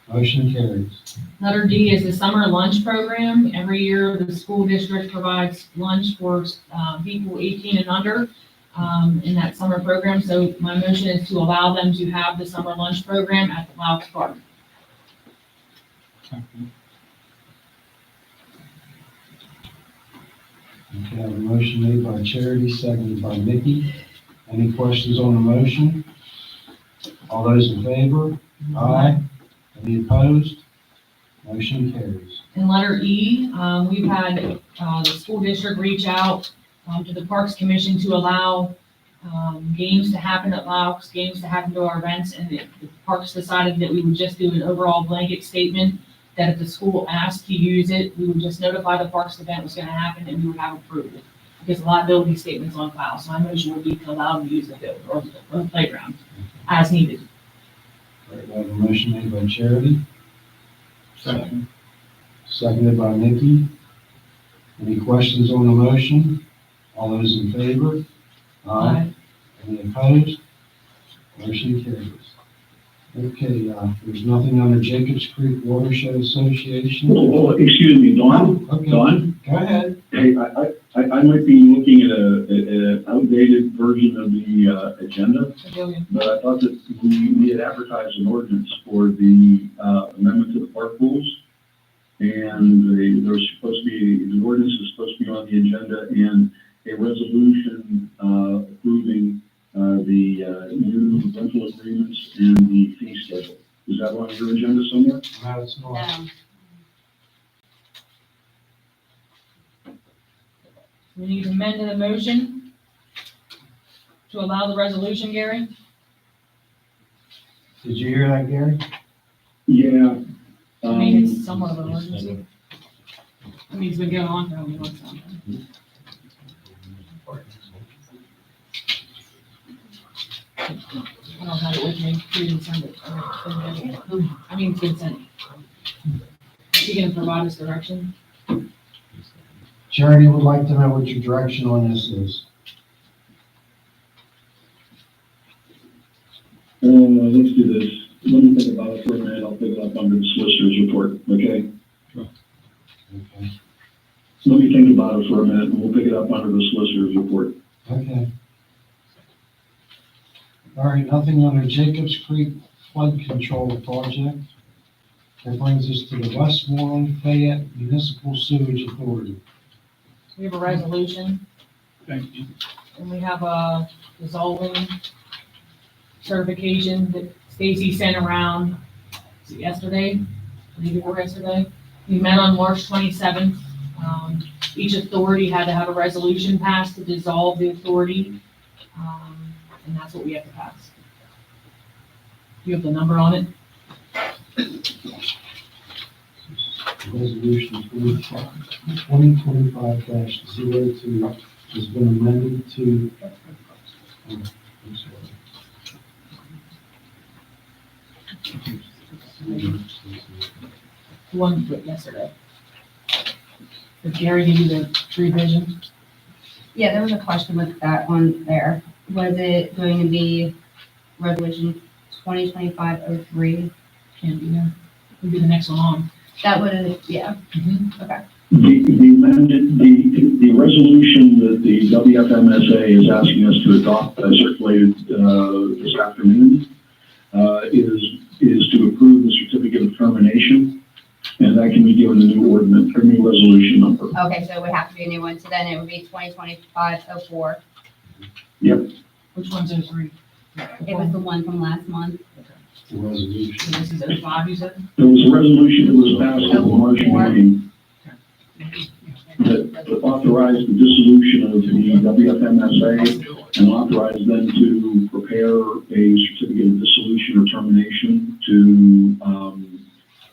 Motion carries. Letter D is the summer lunch program. Every year, the school district provides lunch for people 18 and under in that summer program. So my motion is to allow them to have the summer lunch program at the Laux Park. Okay, I have a motion made by Charity, seconded by Mickey. Any questions on the motion? All those in favor? Aye. Any opposed? Motion carries. In letter E, we've had the school district reach out to the Parks Commission to allow games to happen at Laux, games to happen to our events, and the parks decided that we would just do an overall blanket statement that if the school asked to use it, we would just notify the parks the event was gonna happen and we would have approval. Because liability statement's on file, so my motion would be to allow them to use the field or the playground as needed. All right, we have a motion made by Charity. Second. Seconded by Nikki. Any questions on the motion? All those in favor? Aye. Any opposed? Motion carries. Okay, there's nothing under Jacobs Creek Watershed Association. Oh, excuse me, Dawn? Okay. Dawn? Go ahead. Hey, I might be looking at an outdated version of the agenda, but I thought that we had advertised an ordinance for the amendment to the park rules. And there's supposed to be, the ordinance is supposed to be on the agenda and a resolution approving the new rental agreements and the fee schedule. Is that on your agenda somewhere? No, it's not. We need to amend the motion to allow the resolution, Gary? Did you hear that, Gary? Yeah. I mean, it's somewhat of an emergency. I mean, it's been going on for how many months now? I don't have it with me, we didn't send it. I mean, it's been sent. You gonna provide us direction? Charity would like to know what your direction on this is. Let's do this. Let me think about it for a minute. I'll pick it up under the solicitor's report, okay? Okay. Let me think about it for a minute and we'll pick it up under the solicitor's report. Okay. All right, nothing under Jacobs Creek Flood Control Project. That brings us to the Westmoreland Fayette Municipal Sewage Authority. We have a resolution, Thank you. and we have a dissolving certification that Stacy sent around, was it yesterday? Maybe before yesterday? We met on March 27th. Each authority had to have a resolution passed to dissolve the authority, and that's what we have to pass. You have the number on it? Resolution 2025-02 has been amended to, I'm sorry. The one we put yesterday. Did Gary give you the revision? Yeah, there was a question with that one there. Was it going to be resolution 2025-03? Can't be there. Would be the next one on. That would, yeah, okay. The resolution that the WFMSA is asking us to adopt, as circulated this afternoon, is to approve the certificate of termination, and that can be given a new ordinance, or new resolution number. Okay, so it would have to be a new one, so then it would be 2025-04. Yep. Which one's 03? It was the one from last month. The resolution. This is 05, you said? There was a resolution that was passed at the March meeting that authorized the dissolution of the WFMSA and authorized them to prepare a certificate of dissolution or termination to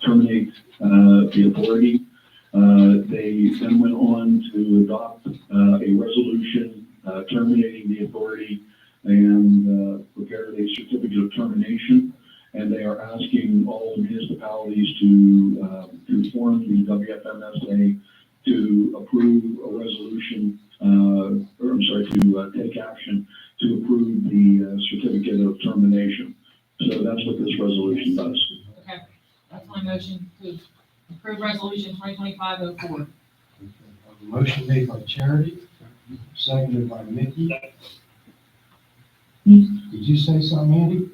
terminate the authority. They then went on to adopt a resolution terminating the authority and prepared a certificate of termination. And they are asking all the municipalities to form the WFMSA to approve a resolution, to take action to approve the certificate of termination. So that's what this resolution does. Okay, that's my motion to approve resolution 2025-04. Motion made by Charity, seconded by Mickey. Did you say something, Andy?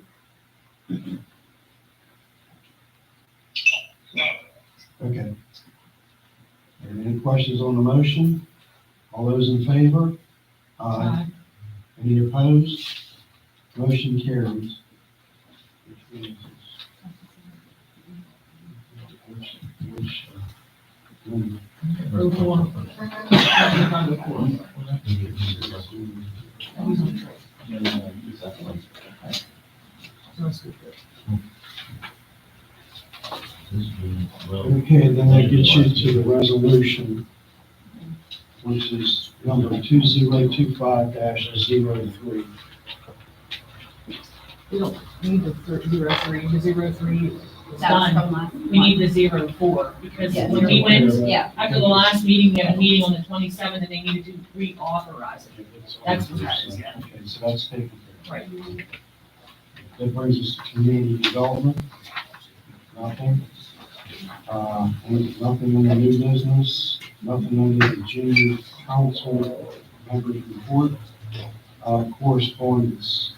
Okay. Any questions on the motion? All those in favor? Aye. Any opposed? Motion carries. Okay, then that gets you to the resolution, which is number 2025-03. We don't need the 03, the 03 is That's from done. last We need the 04, because Yeah. when we went, Yeah. after the last meeting, we had a meeting on the 27th, and they needed to reauthorize it. That's what that is, yeah. Okay, so that's taken care Right. of. That brings us to community development. Nothing. Nothing in the new business, nothing under the junior council members report, correspondence.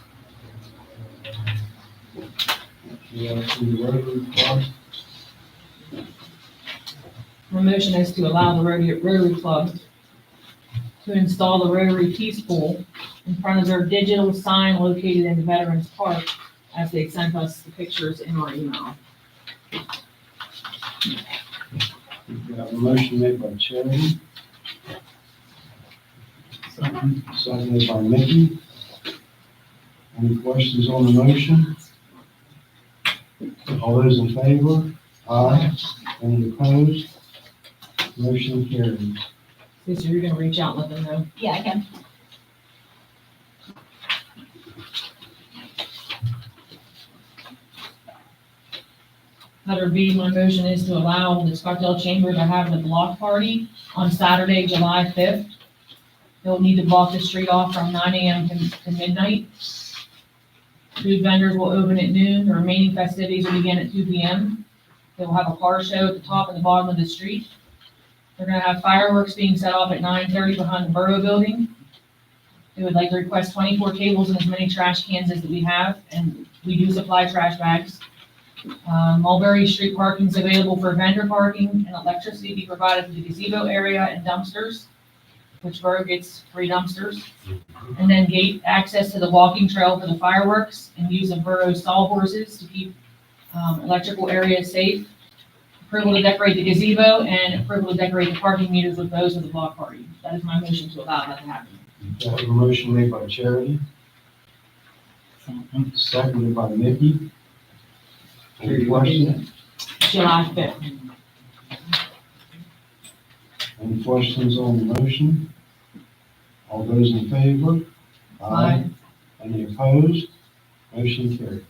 Yeah, from the Rotary Club. My motion is to allow the Rotary Club to install the Rotary Peace Pool in front of their digital sign located in the Veterans Park, as they sent us the pictures in our email. We have a motion made by Charity, seconded by Mickey. Any questions on the motion? All those in favor? Aye. Any opposed? Motion carries. So you're gonna reach out and let them know? Yeah, I can. Letter B, my motion is to allow the Scottdale Chamber to have the block party on Saturday, July 5th. They'll need to block the street off from 9 a.m. to midnight. Food vendors will open at noon. The remaining festivities will begin at 2 p.m. They will have a car show at the top and the bottom of the street. They're gonna have fireworks being set off at 9:30 behind the Borough Building. They would like to request 24 tables and as many trash cans as we have, and we do supply trash bags. Mulberry Street parking is available for vendor parking, and electricity be provided to the gazebo area and dumpsters, which Borough gets free dumpsters. And then gate access to the walking trail for the fireworks, and use of Borough stall horses to keep electrical areas safe. Approval to decorate the gazebo, and approval to decorate the parking meters with those of the block party. That is my motion to allow that to happen. We have a motion made by Charity, seconded by Mickey. Any questions? July 5th. Any questions on the motion? All those in favor? Aye. Any opposed? Motion carries.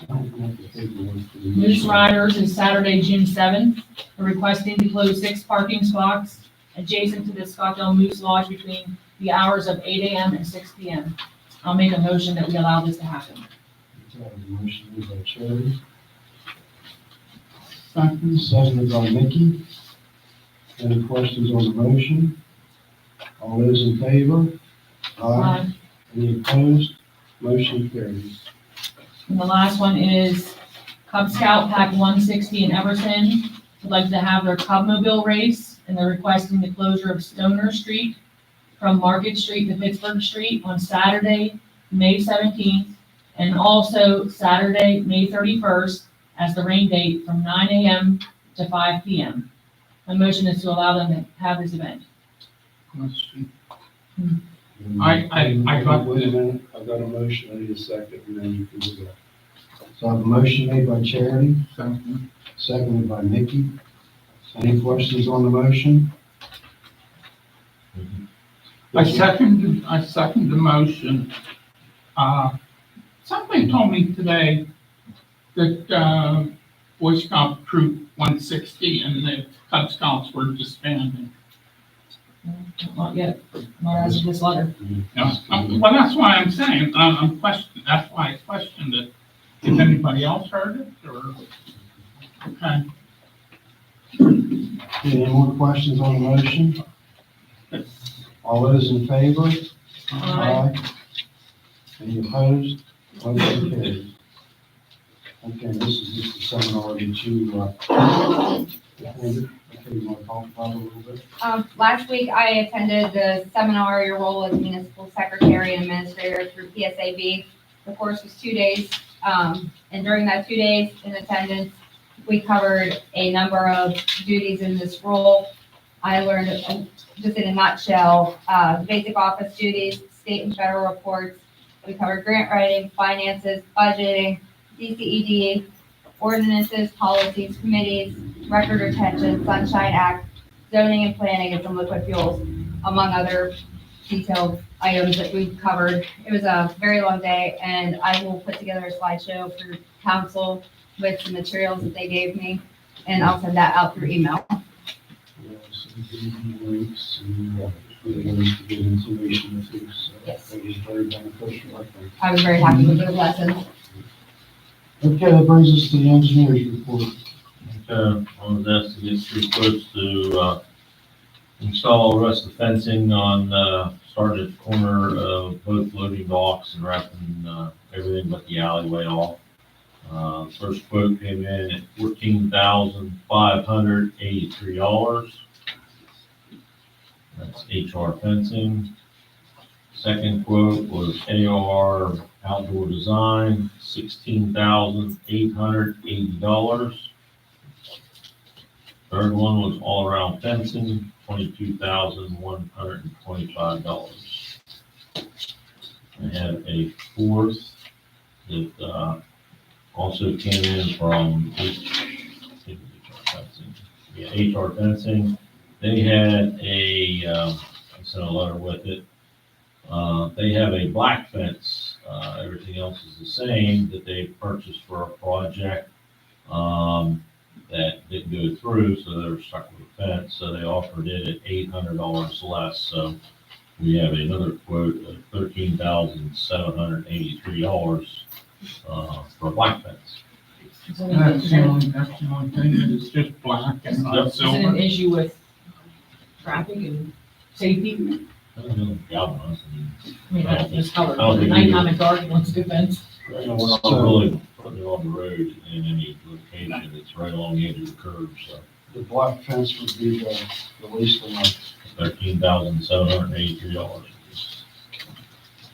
I don't have the paperwork for the Moose Riders is Saturday, June 7th. They're requesting to close 6 parking spots adjacent to the Scottdale Moose Lodge between the hours of 8 a.m. and 6 p.m. I'll make a motion that we allow this to happen. We have a motion made by Charity. Seconded by Mickey. Any questions on the motion? All those in favor? Aye. Any opposed? Motion carries. And the last one is Cub Scout Pack 160 in Everson. Would like to have their Cubmobile race, and they're requesting the closure of Stoner Street from Market Street to Pittsburgh Street on Saturday, May 17th, and also Saturday, May 31st, as the rain date from 9 a.m. to 5 p.m. My motion is to allow them to have this event. Question. Hmm. I got Wait a minute, I've got a motion, I need a second, and then you can do that. So I have a motion made by Charity, seconded by Mickey. Any questions on the motion? I second the motion. Something told me today that Boy Scout Troop 160 and the Cub Scouts were disbanding. Not yet, not as of this letter. Yeah, well, that's why I'm saying, that's why I questioned it. If anybody else heard it, or, okay. Any more questions on the motion? All those in favor? Aye. Any opposed? Motion carries. Okay, this is just a seminar that you, okay, you want to talk about it a little bit? Last week I attended the seminar, Your Role as Municipal Secretary and Administrator through PSAB. The course was 2 days, and during that 2 days in attendance, we covered a number of duties in this role. I learned, just in a nutshell, basic office duties, state and federal reports. We covered grant writing, finances, budgeting, DCED, ordinances, policies, committees, record retention, Sunshine Act, zoning and planning, and some liquid fuels, among other detailed items that we've covered. It was a very long day, and I will put together a slideshow for council with the materials that they gave me, and I'll send that out through email. Yes. I was very happy with those lessons. Okay, that brings us to the engineer's report. I was asked to get 3 quotes to, install the rest of the fencing on, starting at the corner of both loading docks and wrapping, everything but the alleyway off. First quote came in at $14,583. That's HR fencing. Second quote was AR outdoor design, $16,880. Third one was all around fencing, $22,125. I had a fourth that, also came in from HR fencing. They had I sent a letter with it. They have a black fence. Everything else is the same that they purchased for a project that didn't go through, so they were stuck with a fence. So they offered it at $800 less. So we have another quote of $13,783 for a black fence. That's the only thing, that it's just black and not Is it an silver. issue with traffic and safety? I don't know, galvanized, I mean, that's just color. I don't think Nighttime and dark, what's good fence? we're not really putting it on the road in any location. It's right along the edge of the curb, so. The black fence would be the least amount. $13,783.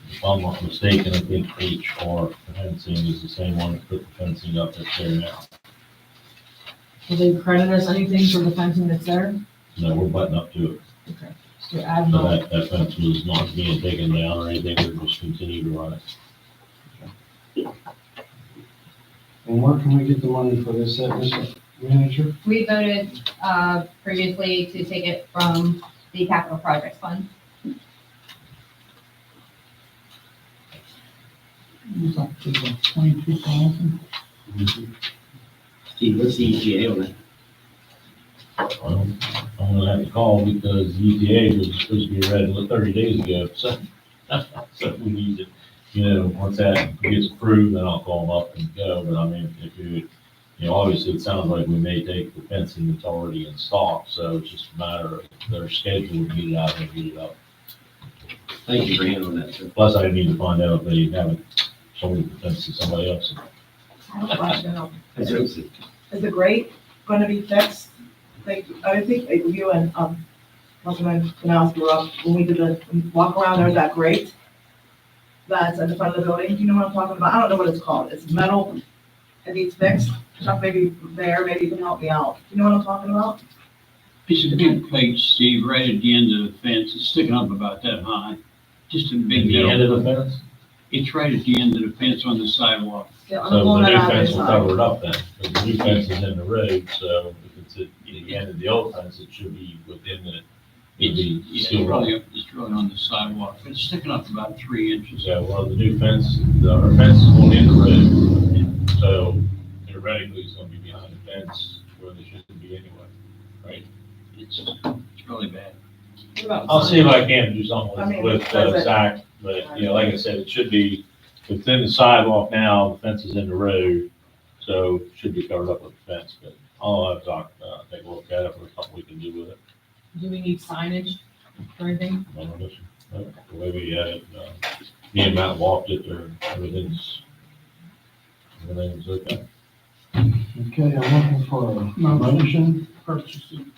If I'm not mistaken, I think HR fencing is the same one that put the fencing up that's there now. Will they credit us anything for the fencing that's there? No, we're butting up to it. Okay. So add So more. that fence was not being taken down or anything, we're just continue to run it. And where can we get the money for this, Mr. Manager? We voted, previously to take it from the capital projects fund. It was up to 22,000. Steve, what's the ETA on that? I'm gonna have to call because the ETA was supposed to be ready 30 days ago, so, so we need to, once that gets approved, then I'll call them up and go, but I mean, if you, obviously it sounds like we may take the fencing that's already in stock, so it's just a matter of their schedule to get it out and get it up. Thank you for handling that, sir. Plus, I need to find out if they haven't sold the fence to somebody else. I have a question. That's it. Is the grate going to be fixed? Like, I think you and, Councilman Canals were up, when we did the walk around, there's that grate that's at the front of the building. Do you know what I'm talking about? I don't know what it's called. It's metal. It needs fixed. Chuck, maybe maybe you can help me out. Do you know what I'm talking about? It's a big plate, Steve, right at the end of the fence. It's sticking up about that high. Just a big The end metal. of the fence? It's right at the end of the fence on the sidewalk. Yeah, I'm So pulling the that new out fence this will side. cover it up then, because the new fence is in the road, so if it's at the end of the old fence, it should be within the, it'd be It's still really, right. it's really on the sidewalk, but it's sticking up about 3 inches. So, well, the new fence, our fence is going in the road, so theoretically, it's gonna be behind the fence where they shouldn't be anyway, right? It's really bad. What about I'll see if I can do something I mean, with does it- Zach, but, like I said, it should be within the sidewalk now, the fence is in the road, so it should be covered up with the fence, but I'll have Doc, take a look at it, if there's something we can do with it. Do we need signage or anything? The way we had it, me and Matt walked it, or everything's okay. Okay, I'm looking for a motion. Purchasing.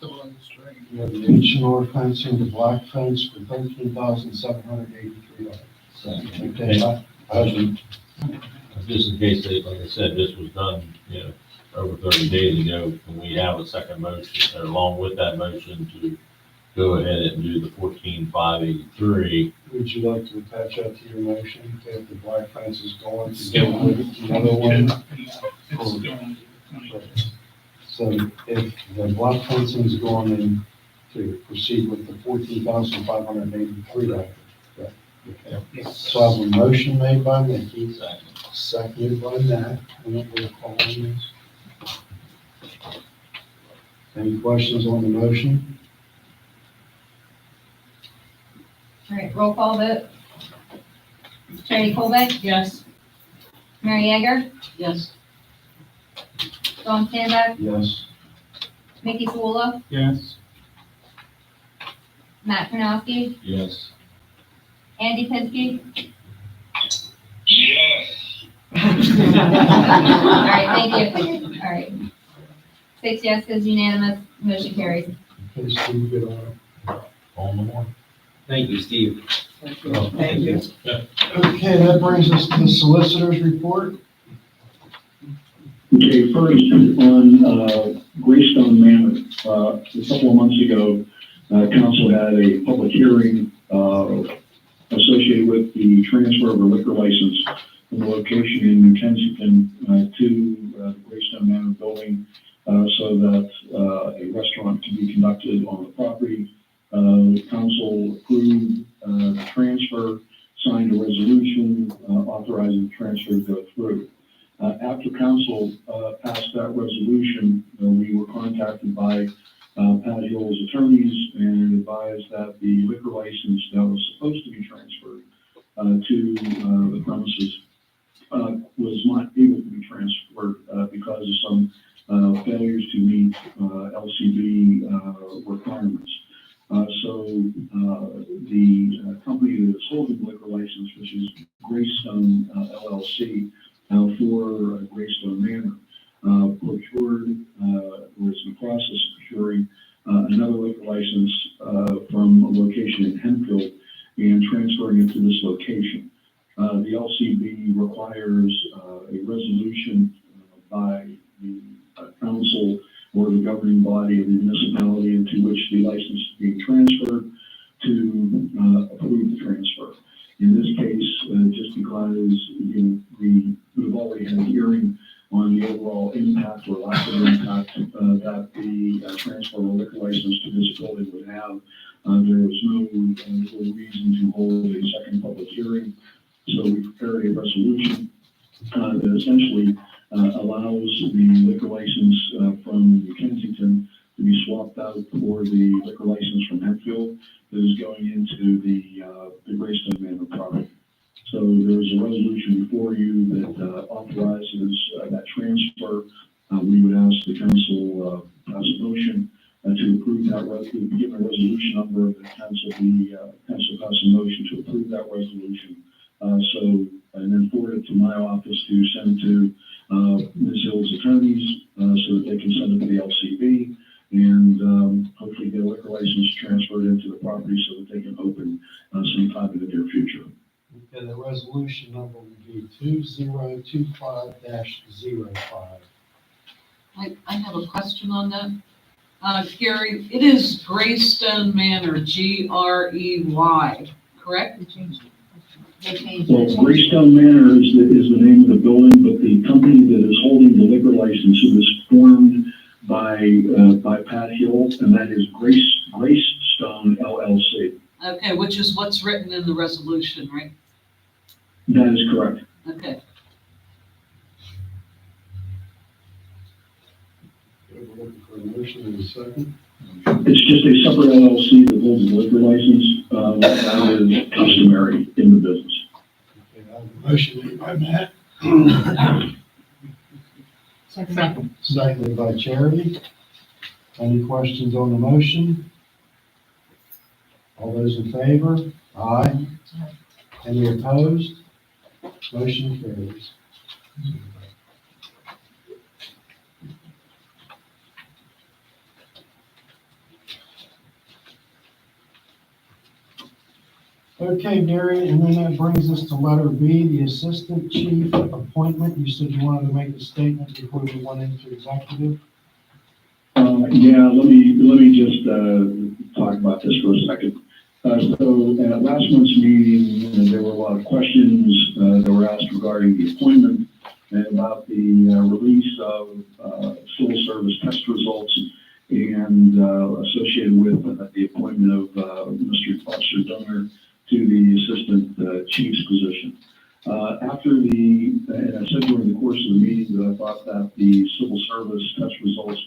The one straight. We have the H&R fencing, the black fence for $13,783. Okay, motion. Just in case, like I said, this was done, over 30 days ago, and we have a second motion, or along with that motion to go ahead and do the 14,583. Would you like to attach that to your motion, if the black fence is gone, to go with the other one? It's still on the 20. So if the black fencing is gone, then to proceed with the $14,583. Okay. So I have a motion made by Mickey, seconded by Matt. And then we'll call on this. Any questions on the motion? All right, roll call vote. Charity Colbeck, Yes. Mary Yeager, Yes. Dawn Stanback, Yes. Mickey Sewell, Yes. Matt Kornowski, Yes. Andy Pinsky. Yes. All right, thank you. All right. 6 yeses, unanimous, motion carries. Okay, Steve, get on. On the one. Thank you, Steve. Thank you. Okay, that brings us to the solicitor's report. Okay, first on Greystone Manor, a couple of months ago, council had a public hearing associated with the transfer of a liquor license from the location in New Kensington to the Greystone Manor building so that a restaurant can be conducted on the property. Council approved the transfer, signed a resolution authorizing the transfer to go through. After council passed that resolution, we were contacted by Pat Hill's attorneys and advised that the liquor license that was supposed to be transferred to the premises was not able to be transferred because of some failures to meet LCB requirements. So the company that is holding the liquor license, which is Greystone LLC, for Greystone Manor, procured, or is in the process of procuring another liquor license from a location in Henfield and transferring it to this location. The LCB requires a resolution by the council or the governing body of the municipality into which the license is being transferred to approve the transfer. In this case, just because we've already had a hearing on the overall impact or lack of impact that the transfer of a liquor license to this building would have, there was no reason to hold a second public hearing. So we prepared a resolution that essentially allows the liquor license from Kensington to be swapped out for the liquor license from Henfield that is going into the Greystone Manor property. So there's a resolution before you that authorizes that transfer. We would ask the council pass a motion to approve that resolution, given a resolution number, the council pass a motion to approve that resolution. And then forward it to my office to send to Ms. Hill's attorneys so that they can send it to the LCB and hopefully get a liquor license transferred into the property so that they can open sometime in the near future. Okay, the resolution number would be 2025-05. I have a question on that. Gary, it is Greystone Manor, Grey, correct? Well, Greystone Manor is the name of the building, but the company that is holding the liquor license was formed by Pat Hill, and that is Greystone LLC. Okay, which is what's written in the resolution, right? That is correct. Okay. We're looking for a motion in a second. It's just a separate LLC that holds the liquor license, that is customary in the business. Okay, I have a motion made by Matt. Seconded by Charity. Any questions on the motion? All those in favor? Aye. Any opposed? Motion carries. Okay, Gary, and then that brings us to letter B, the assistant chief appointment. You said you wanted to make a statement before we went into executive. Yeah, let me just, talk about this for a second. So at last month's meeting, there were a lot of questions, that were asked regarding the appointment and about the, release of, civil service test results and, associated with the appointment of, Mr. Officer Dunner to the assistant, chief's position. After and I said during the course of the meeting that I thought that the civil service test results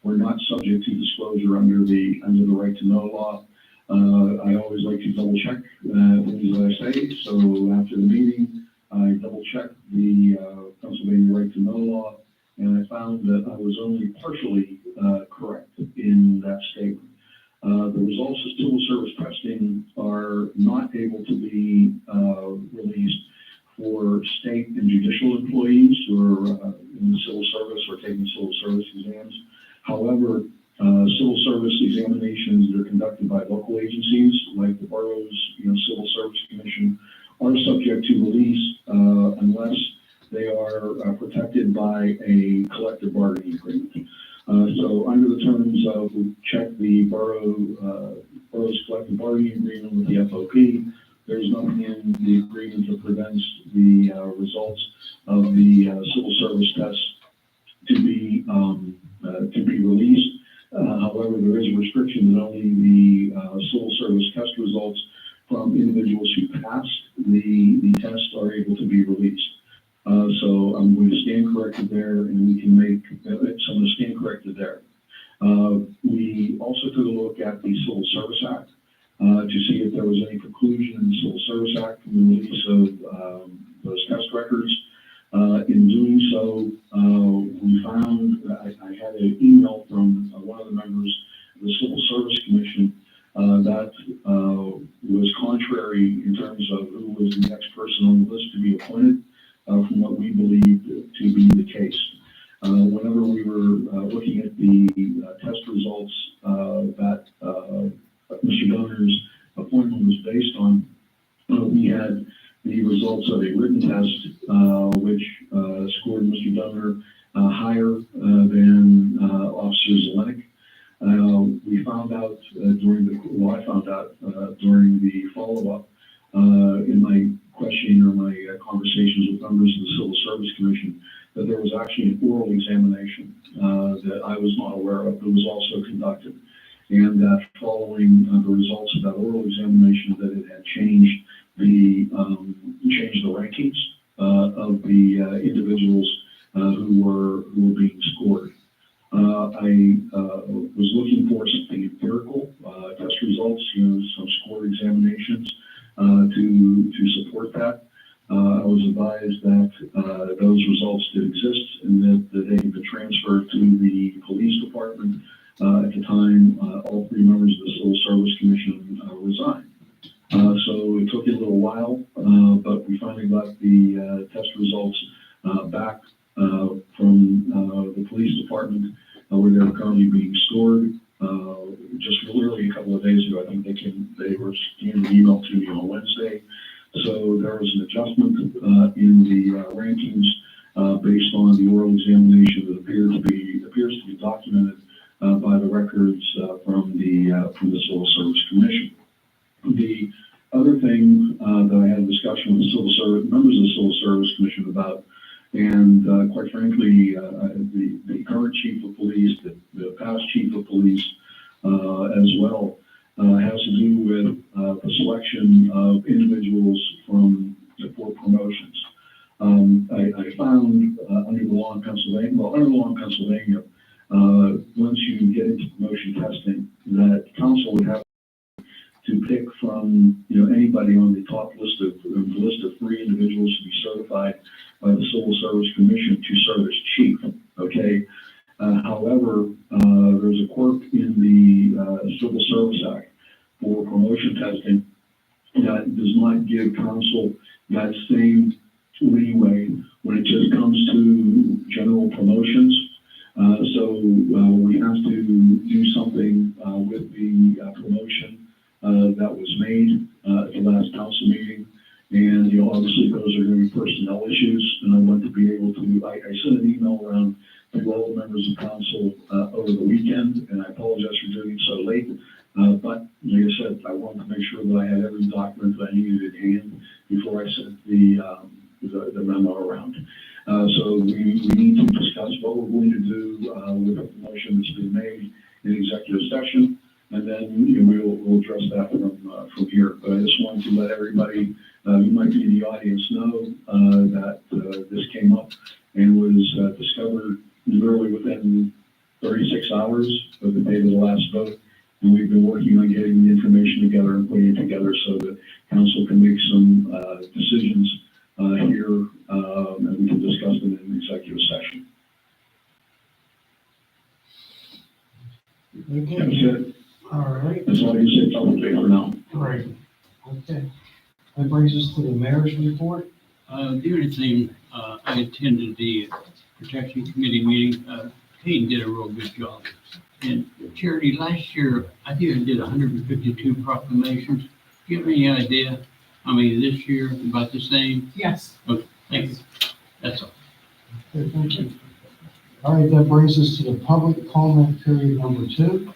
were not subject to disclosure under the right to know law. I always like to double check things that I say. So after the meeting, I double checked the Pennsylvania right to know law, and I found that I was only partially correct in that statement. The results of civil service testing are not able to be released for state and judicial employees who are in the civil service or taking civil service exams. However, civil service examinations that are conducted by local agencies, like the borough's, Civil Service Commission, are subject to release unless they are protected by a collective bargaining agreement. So under the terms of, we check the borough's collective bargaining agreement with the FOP, there's nothing in the agreement that prevents the results of the civil service test to be released. However, there is a restriction that only the civil service test results from individuals who passed the test are able to be released. So I'm going to stand corrected there, and we can make, so I'm going to stand corrected there. We also took a look at the Civil Service Act to see if there was any preclusion in the Civil Service Act from the release of those test records. In doing so, we found, I had an email from one of the members of the Civil Service Commission that was contrary in terms of who was the next person on the list to be appointed from what we believed to be the case. Whenever we were looking at the test results that Mr. Donner's appointment was based on, we had the results of a written test, which scored Mr. Donner higher than Officer Zelenik. We found out I found out during the follow-up in my questioning or my conversations with members of the Civil Service Commission that there was actually an oral examination that I was not aware of that was also conducted, and that following the results of that oral examination that it had changed the rankings of the individuals who were being scored. I was looking for something empirical, test results, some score examinations to support that. I was advised that those results did exist and that they had been transferred to the police department. At the time, all three members of the Civil Service Commission resigned. So it took a little while, but we finally got the test results back from the police department where they were currently being stored. Just literally a couple of days ago, I think they were scanned an email to me on Wednesday. So there was an adjustment in the rankings based on the oral examination that appears to be documented by the records from the Civil Service Commission. The other thing that I had a discussion with members of the Civil Service Commission about, and quite frankly, the current chief of police, the past chief of police as well, has to do with the selection of individuals for promotions. I found under the law in Pennsylvania, once you get into promotion testing, that council would have to pick from anybody on the top list of three individuals to be certified by the Civil Service Commission to serve as chief. Okay. However, there's a quirk in the Civil Service Act for promotion testing that does not give council that same leeway when it just comes to general promotions. So we have to do something with the promotion that was made at the last council meeting. And, obviously those are going to be personnel issues, and I want to be able to, I sent an email around to all the members of council over the weekend, and I apologize for doing it so late. But like I said, I wanted to make sure that I had every document that I needed at hand before I sent the memo around. So we need to discuss what we're going to do with the motion that's been made in executive session, and then we'll address that from here. But I just wanted to let everybody who might be in the audience know that this came up and was discovered literally within 36 hours of the date of the last vote. And we've been working on getting the information together and putting it together so that council can make some decisions here, and we can discuss them in executive session. Okay. That's it. All right. That's all I can say publicly for now. Right. Okay. That brings us to the mayor's report. The only thing, I attended the Protection Committee meeting. Hayden did a real good job. And Charity, last year, I think I did 152 proclamations. Do you have any idea how many this year? About the same? Yes. Okay, thank you. That's all. Okay, thank you. All right, that brings us to the public comment period number 2.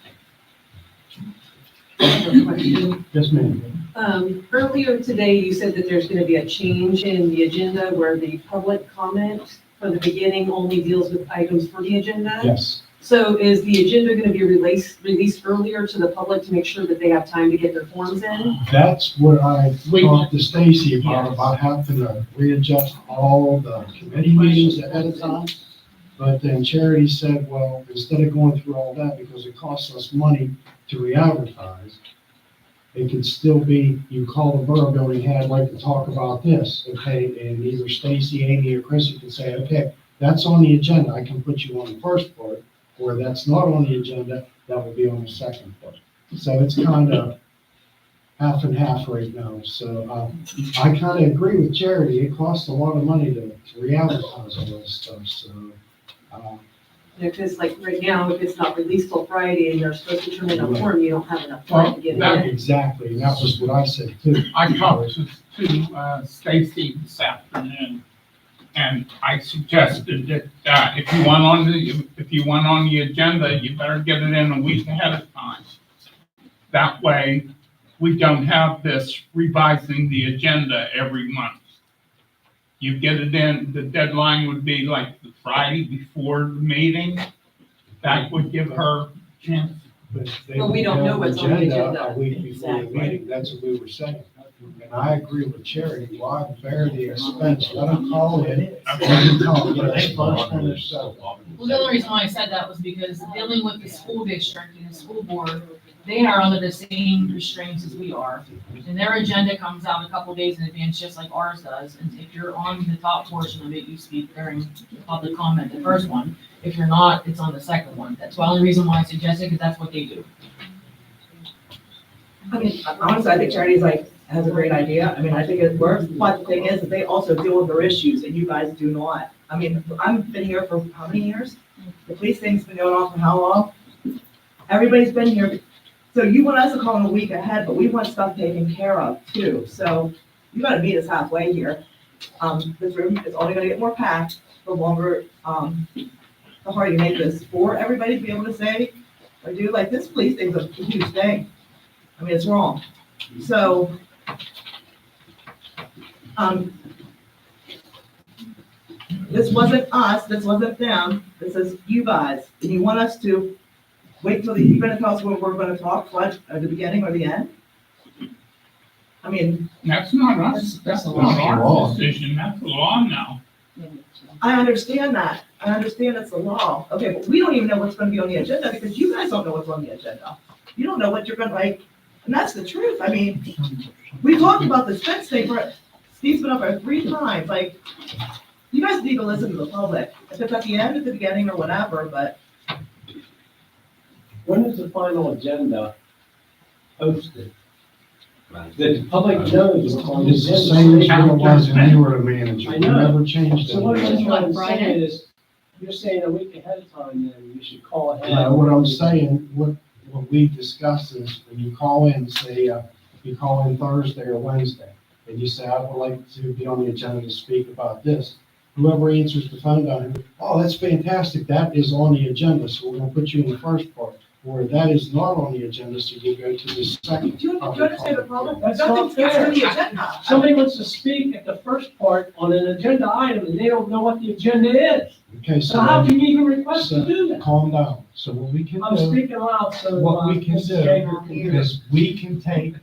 Yes, ma'am. Earlier today, you said that there's gonna be a change in the agenda where the public comment for the beginning only deals with items for the agenda. Yes. So is the agenda gonna be released earlier to the public to make sure that they have time to get their forms in? That's what I talked to Stacy about having to readjust all the committee meetings ahead of time. But then Charity said, well, instead of going through all that, because it costs us money to re-advertise, it could still be, you call the borough building, hey, I'd like to talk about this, okay? And either Stacy, Amy, or Chrissy can say, okay, that's on the agenda, I can put you on the first part, or that's not on the agenda, that will be on the second part. So it's kind of half and half right now. So I kind of agree with Charity, it costs a lot of money to re-advertise all this stuff, so. Because like right now, if it's not released till Friday and you're supposed to turn in a form, you don't have enough time to get it in. Exactly, and that was what I said too. I talked to Stacy this afternoon, and I suggested that if you want on the agenda, you better get it in a week ahead of time. That way, we don't have this revising the agenda every month. You get it in, the deadline would be like the Friday before the meeting. That would give her a chance. But we don't know what's on the agenda. A week before the meeting, that's what we were saying. And I agree with Charity, why bear the expense, let them call in, let them call, get us first one or so. Well, the only reason why I said that was because dealing with the school district and the school board, they are under the same restraints as we are. And their agenda comes out a couple days in advance, just like ours does. And if you're on the top portion of it, you speak during public comment, the first one. If you're not, it's on the second one. That's the only reason why I suggested, because that's what they do. I mean, honestly, I think Charity's has a great idea. I mean, I think it works, but the thing is that they also deal with their issues and you guys do not. I mean, I've been here for how many years? The police thing's been going on for how long? Everybody's been here. So you want us to call in a week ahead, but we want stuff taken care of too. So you gotta meet us halfway here. This room is only gonna get more packed the longer, the harder you make this for everybody to be able to say, or do, like, this police thing's a huge thing. I mean, it's wrong. So, this wasn't us, this wasn't them, this is you guys. And you want us to wait till you're gonna tell us when we're gonna talk, what, at the beginning or the end? I mean. That's not us, that's not our decision, that's the law now. I understand that. I understand it's the law. Okay, but we don't even know what's gonna be on the agenda because you guys don't know what's on the agenda. You don't know what you're gonna like, and that's the truth. I mean, we talked about this fence thing for, Steve's been up there 3 times, like, you guys need to listen to the public. If it's at the end, at the beginning, or whatever, but. When is the final agenda posted? That the public knows what's on the It's the agenda. same as it was when you were the manager, I we know. never changed it. So what I'm saying is, you're saying a week ahead of time, then you should call ahead. What I'm saying, what we discussed is when you call in, say, you call in Thursday or Wednesday, and you say, I would like to be on the agenda to speak about this. whoever answers the phone down here, oh, that's fantastic, that is on the agenda, so we're gonna put you in the first part. Or that is not on the agenda, so you go to the second. Do you understand the problem? That's not Nothing's gets fair. on the agenda. Somebody wants to speak at the first part on an agenda item and they don't know what the agenda is. Okay, So how can you even request to do that? Calm down. So what we can I'm do, speaking loud, so. what we can Mrs. Jager can do hear. is we can take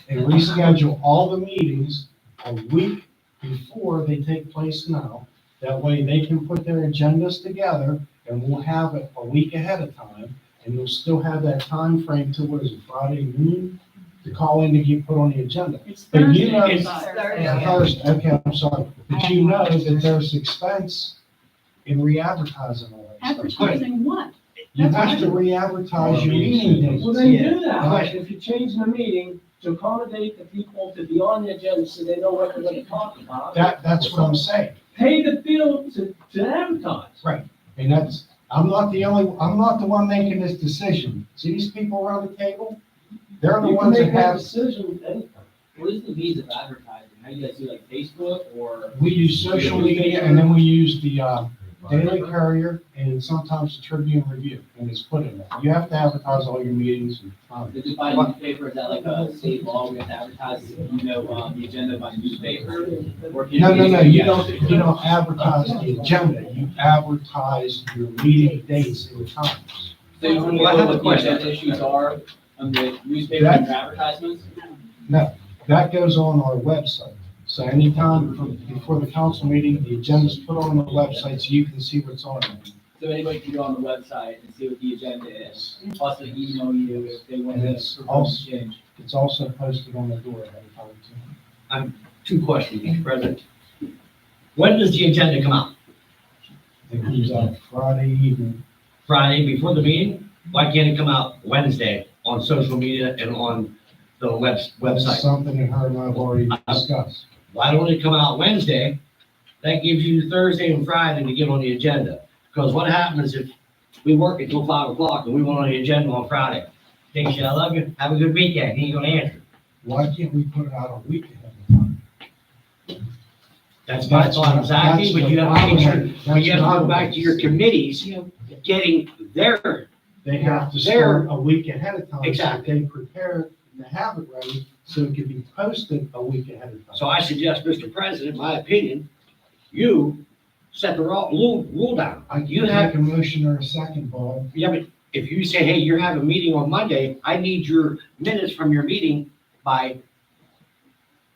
and reschedule all the meetings a week before they take place now. That way they can put their agendas together and we'll have it a week ahead of time. And you'll still have that time frame till, what is it, Friday noon, to call in to get put on the agenda. It's But Thursday. you know, It's Thursday, okay, I'm sorry, but you know that there's expense in re-advertising all that stuff. Advertising what? You have to re-advertise your meeting dates. Well, then do Yeah. that. If you change the meeting to accommodate the people to be on the agenda so they know what they're gonna talk about. That's what I'm saying. Pay the bill to advertise. Right. And that's, I'm not the one making this decision. See these people around the table? They're the You can ones that make that have, decision anytime. What is the means of advertising? How do you guys do like Facebook or? we use social media and then we use the, Daily Courier and sometimes the Tribune Review, and it's put in there. You have to advertise all your meetings and. Did you buy newspaper? Is that like a state law? We have to advertise, the agenda by newspaper? Or can No, we- you don't advertise the agenda, you advertise your meeting dates and times. So you want to know what the agenda issues are on the newspaper and your advertisements? No, that goes on our website. So anytime before the council meeting, the agenda's put on the website so you can see what's on it. So anybody can go on the website and see what the agenda is, plus they email you if they want And to it's propose also, a change. it's also posted on the door ahead of time too. Two questions, Mr. President. When does the agenda come out? It comes out Friday evening. Friday before the meeting? Why can't it come out Wednesday on social media and on the That's website? something that her and I have already discussed. Why don't it come out Wednesday? That gives you Thursday and Friday to get on the agenda. Because what happens if we work until 5 o'clock and we want on the agenda on Friday? Thanks, I love you, have a good weekend, he ain't gonna answer. Why can't we put it out a week ahead of time? That's my thought exactly, but you have to make sure, but you have to go back to your committees, getting their, They have to They're- start a week ahead of time. so Exactly. They prepare to have it ready, so it can be posted a week ahead of time. so I suggest, Mr. President, my opinion, you set the rule down. I You can have, make a motion or a second, Bob. yeah, but if you say, hey, you're having a meeting on Monday, I need your minutes from your meeting by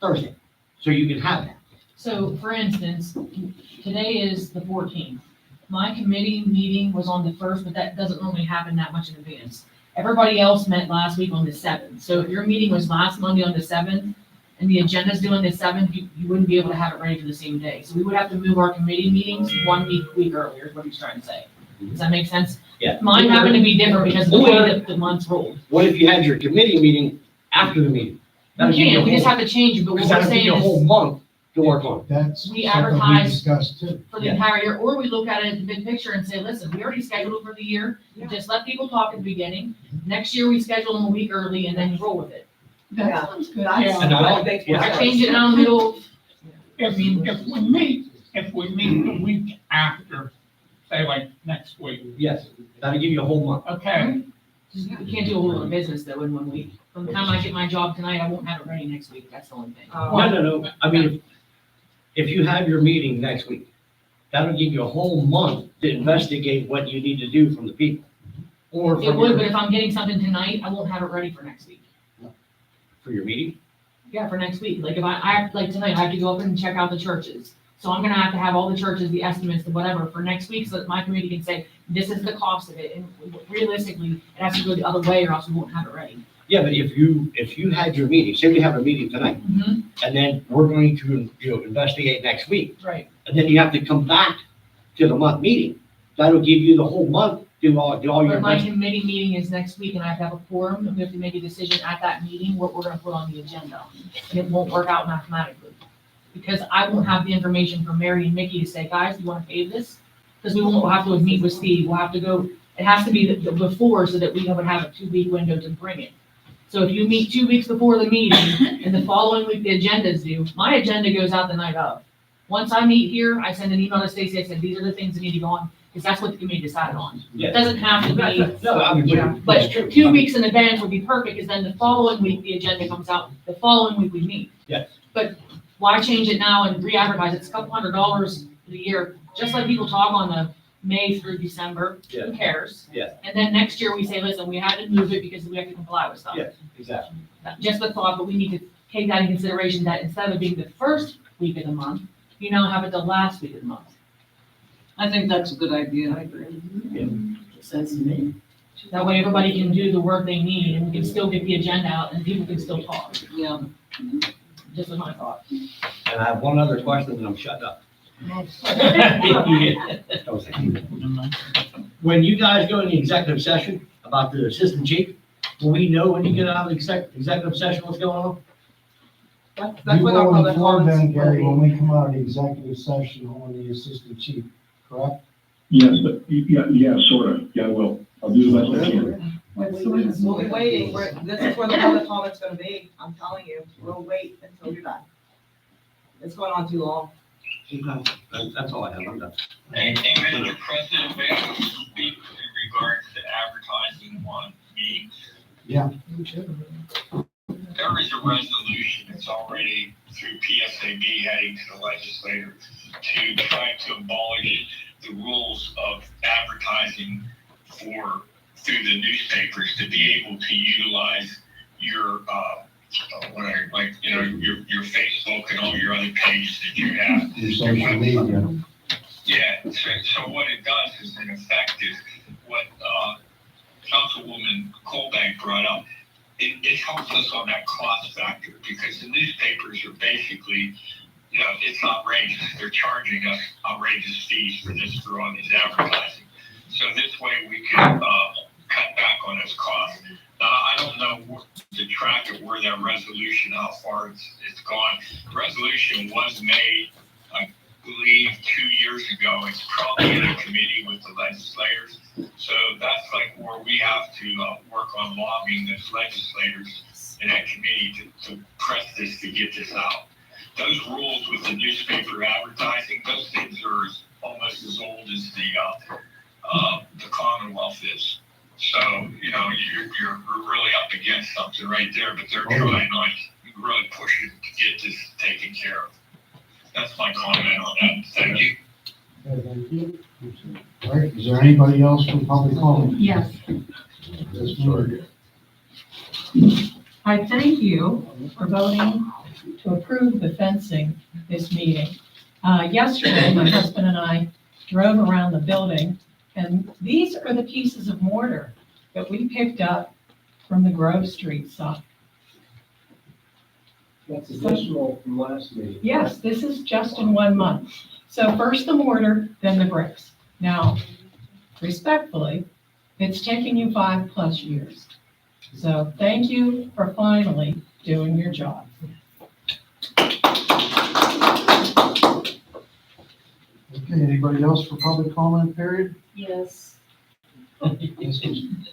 Thursday, so you can have that. So for instance, today is the 14th. My committee meeting was on the 1st, but that doesn't normally happen that much in advance. Everybody else met last week on the 7th. So if your meeting was last Monday on the 7th and the agenda's due on the 7th, you wouldn't be able to have it ready for the same day. So we would have to move our committee meetings 1 week earlier, is what he's trying to say. Does that make sense? Yeah. Mine happened to be different because of the way that the months rolled. What if you had your committee meeting after the meeting? You can't, we just have to change it, but what Because we're that'll give saying you a whole is month to work on. That's We something we advertise discussed too. for the Yeah. entire year, or we look at it in the big picture and say, listen, we already scheduled it for the year. Just let people talk at the beginning. Next year, we schedule them a week early and then you roll with it. That sounds good. And I don't- yeah. I change it now in the middle. If we meet the week after, say like next week, Yes, that'll give you a whole month. okay? We can't do a whole lot of business though in 1 week. From the time I get my job tonight, I won't have it ready next week. That's the only thing. No. I mean, if you have your meeting next week, that'll give you a whole month to investigate what you need to do from the people. Or It from would, but your, if I'm getting something tonight, I won't have it ready for next week. for your meeting. Yeah, for next week. Like if like tonight, I have to go up and check out the churches. So I'm gonna have to have all the churches, the estimates, the whatever for next week so that my committee can say, this is the cost of it. And realistically, it has to go the other way or else we won't have it ready. Yeah, but if you had your meeting, say we have a meeting tonight, and then we're going to, investigate next week, Right. and then you have to come back to the month meeting, that'll give you the whole month to do all your. But my committee meeting is next week and I have to have a quorum and we have to make a decision at that meeting what we're gonna put on the agenda. And it won't work out mathematically. Because I won't have the information from Mary and Mickey to say, guys, you wanna pay this? Because we'll have to meet with Steve, we'll have to go, it has to be the before so that we would have a 2-week window to bring it. So if you meet 2 weeks before the meeting and the following week the agenda is due, my agenda goes out the night of. Once I meet here, I send an email to Stacy, I said, these are the things that need to go on, because that's what the committee decided on. Yeah. It doesn't have to be, No, I would, yeah, but 2 weeks in advance would be perfect, because then the following week, the agenda comes out, the following week we meet. Yes. But why change it now and re-advertise? It's a couple $100 a year, just like people talk on the May through December, Yeah. who cares? Yeah. And then next year we say, listen, we had to move it because we have to comply with stuff. Yes, exactly. Just a thought, but we need to take that in consideration, that instead of being the first week of the month, you now have it the last week of the month. I think that's a good idea. I agree. Sense to me. That way everybody can do the work they need and we can still get the agenda out and people can still talk. Yeah. Just a my thought. And I have one other question and I'm shut up. When you guys go in the executive session about the assistant chief, will we know when you get out of the executive session what's going on? You will inform them, Gary, when we come out of the executive session on the assistant chief, correct? Yes, but, yeah, sort of, yeah, I will. I'll do the best I can. We'll be waiting, this is where the public comment's gonna be, I'm telling you, we'll wait until you're done. It's going on too long. That's all I have, I'm done. Anything, Mr. President, may I speak in regards to advertising on meetings? Yeah. There is a resolution that's already through PSAB heading to the legislature to try to abolish the rules of advertising through the newspapers to be able to utilize your, your Facebook and all your other pages that you have. Your social media. Yeah, so what it does is, in effect, is what Councilwoman Colbank brought up. It helps us on that cost factor because the newspapers are basically, it's outrageous. They're charging us outrageous fees for all these advertising. So this way we can cut back on those costs. Now, I don't know to track it where that resolution, how far it's gone. The resolution was made, I believe, 2 years ago. It's probably in a committee with the legislators. So that's like where we have to work on lobbying those legislators in that committee to press this, to get this out. Those rules with the newspaper advertising, those things are almost as old as the Commonwealth is. So, you're really up against something right there, but they're trying really pushing to get this taken care of. That's my comment on that. Thank you. Okay, thank you. All right, is there anybody else from public comment? Yes. Yes, ma'am. I thank you for voting to approve the fencing this meeting. Yesterday, my husband and I drove around the building, and these are the pieces of mortar that we picked up from the Grove Street side. That's additional from last meeting. Yes, this is just in 1 month. So first the mortar, then the bricks. Now, respectfully, it's taken you 5+ years. So thank you for finally doing your job. Okay, anybody else for public comment period? Yes, Yes, ma'am.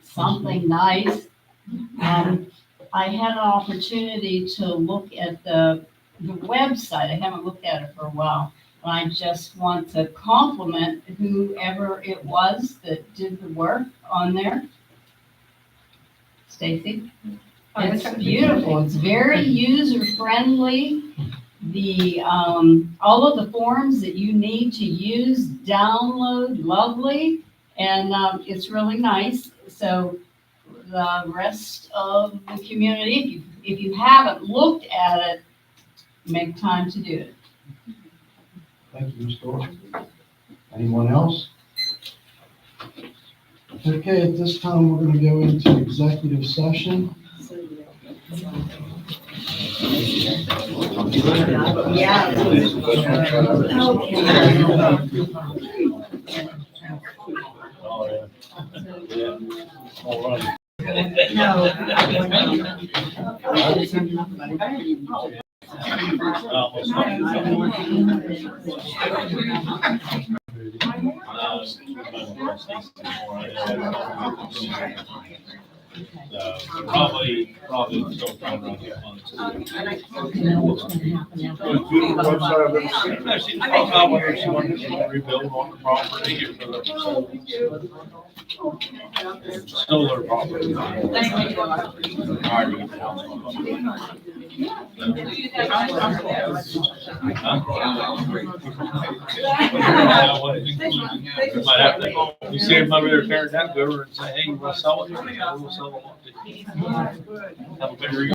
something nice. I had an opportunity to look at the website. I haven't looked at it for a while. And I just want to compliment whoever it was that did the work on there. Stacy? It's beautiful. It's very user-friendly. The, all of the forms that you need to use, download, lovely, and it's really nice. So the rest of the community, if you haven't looked at it, make time to do it. Thank you, Ms. Dorr. Anyone else? Okay, at this time, we're gonna go into executive session. Probably still trying to run the funds. You know what's gonna happen now. She wanted to rebuild on the property for the solar property. You see him over there tearing that, go over and say, hey, you want to sell it? We'll sell it. Have a bigger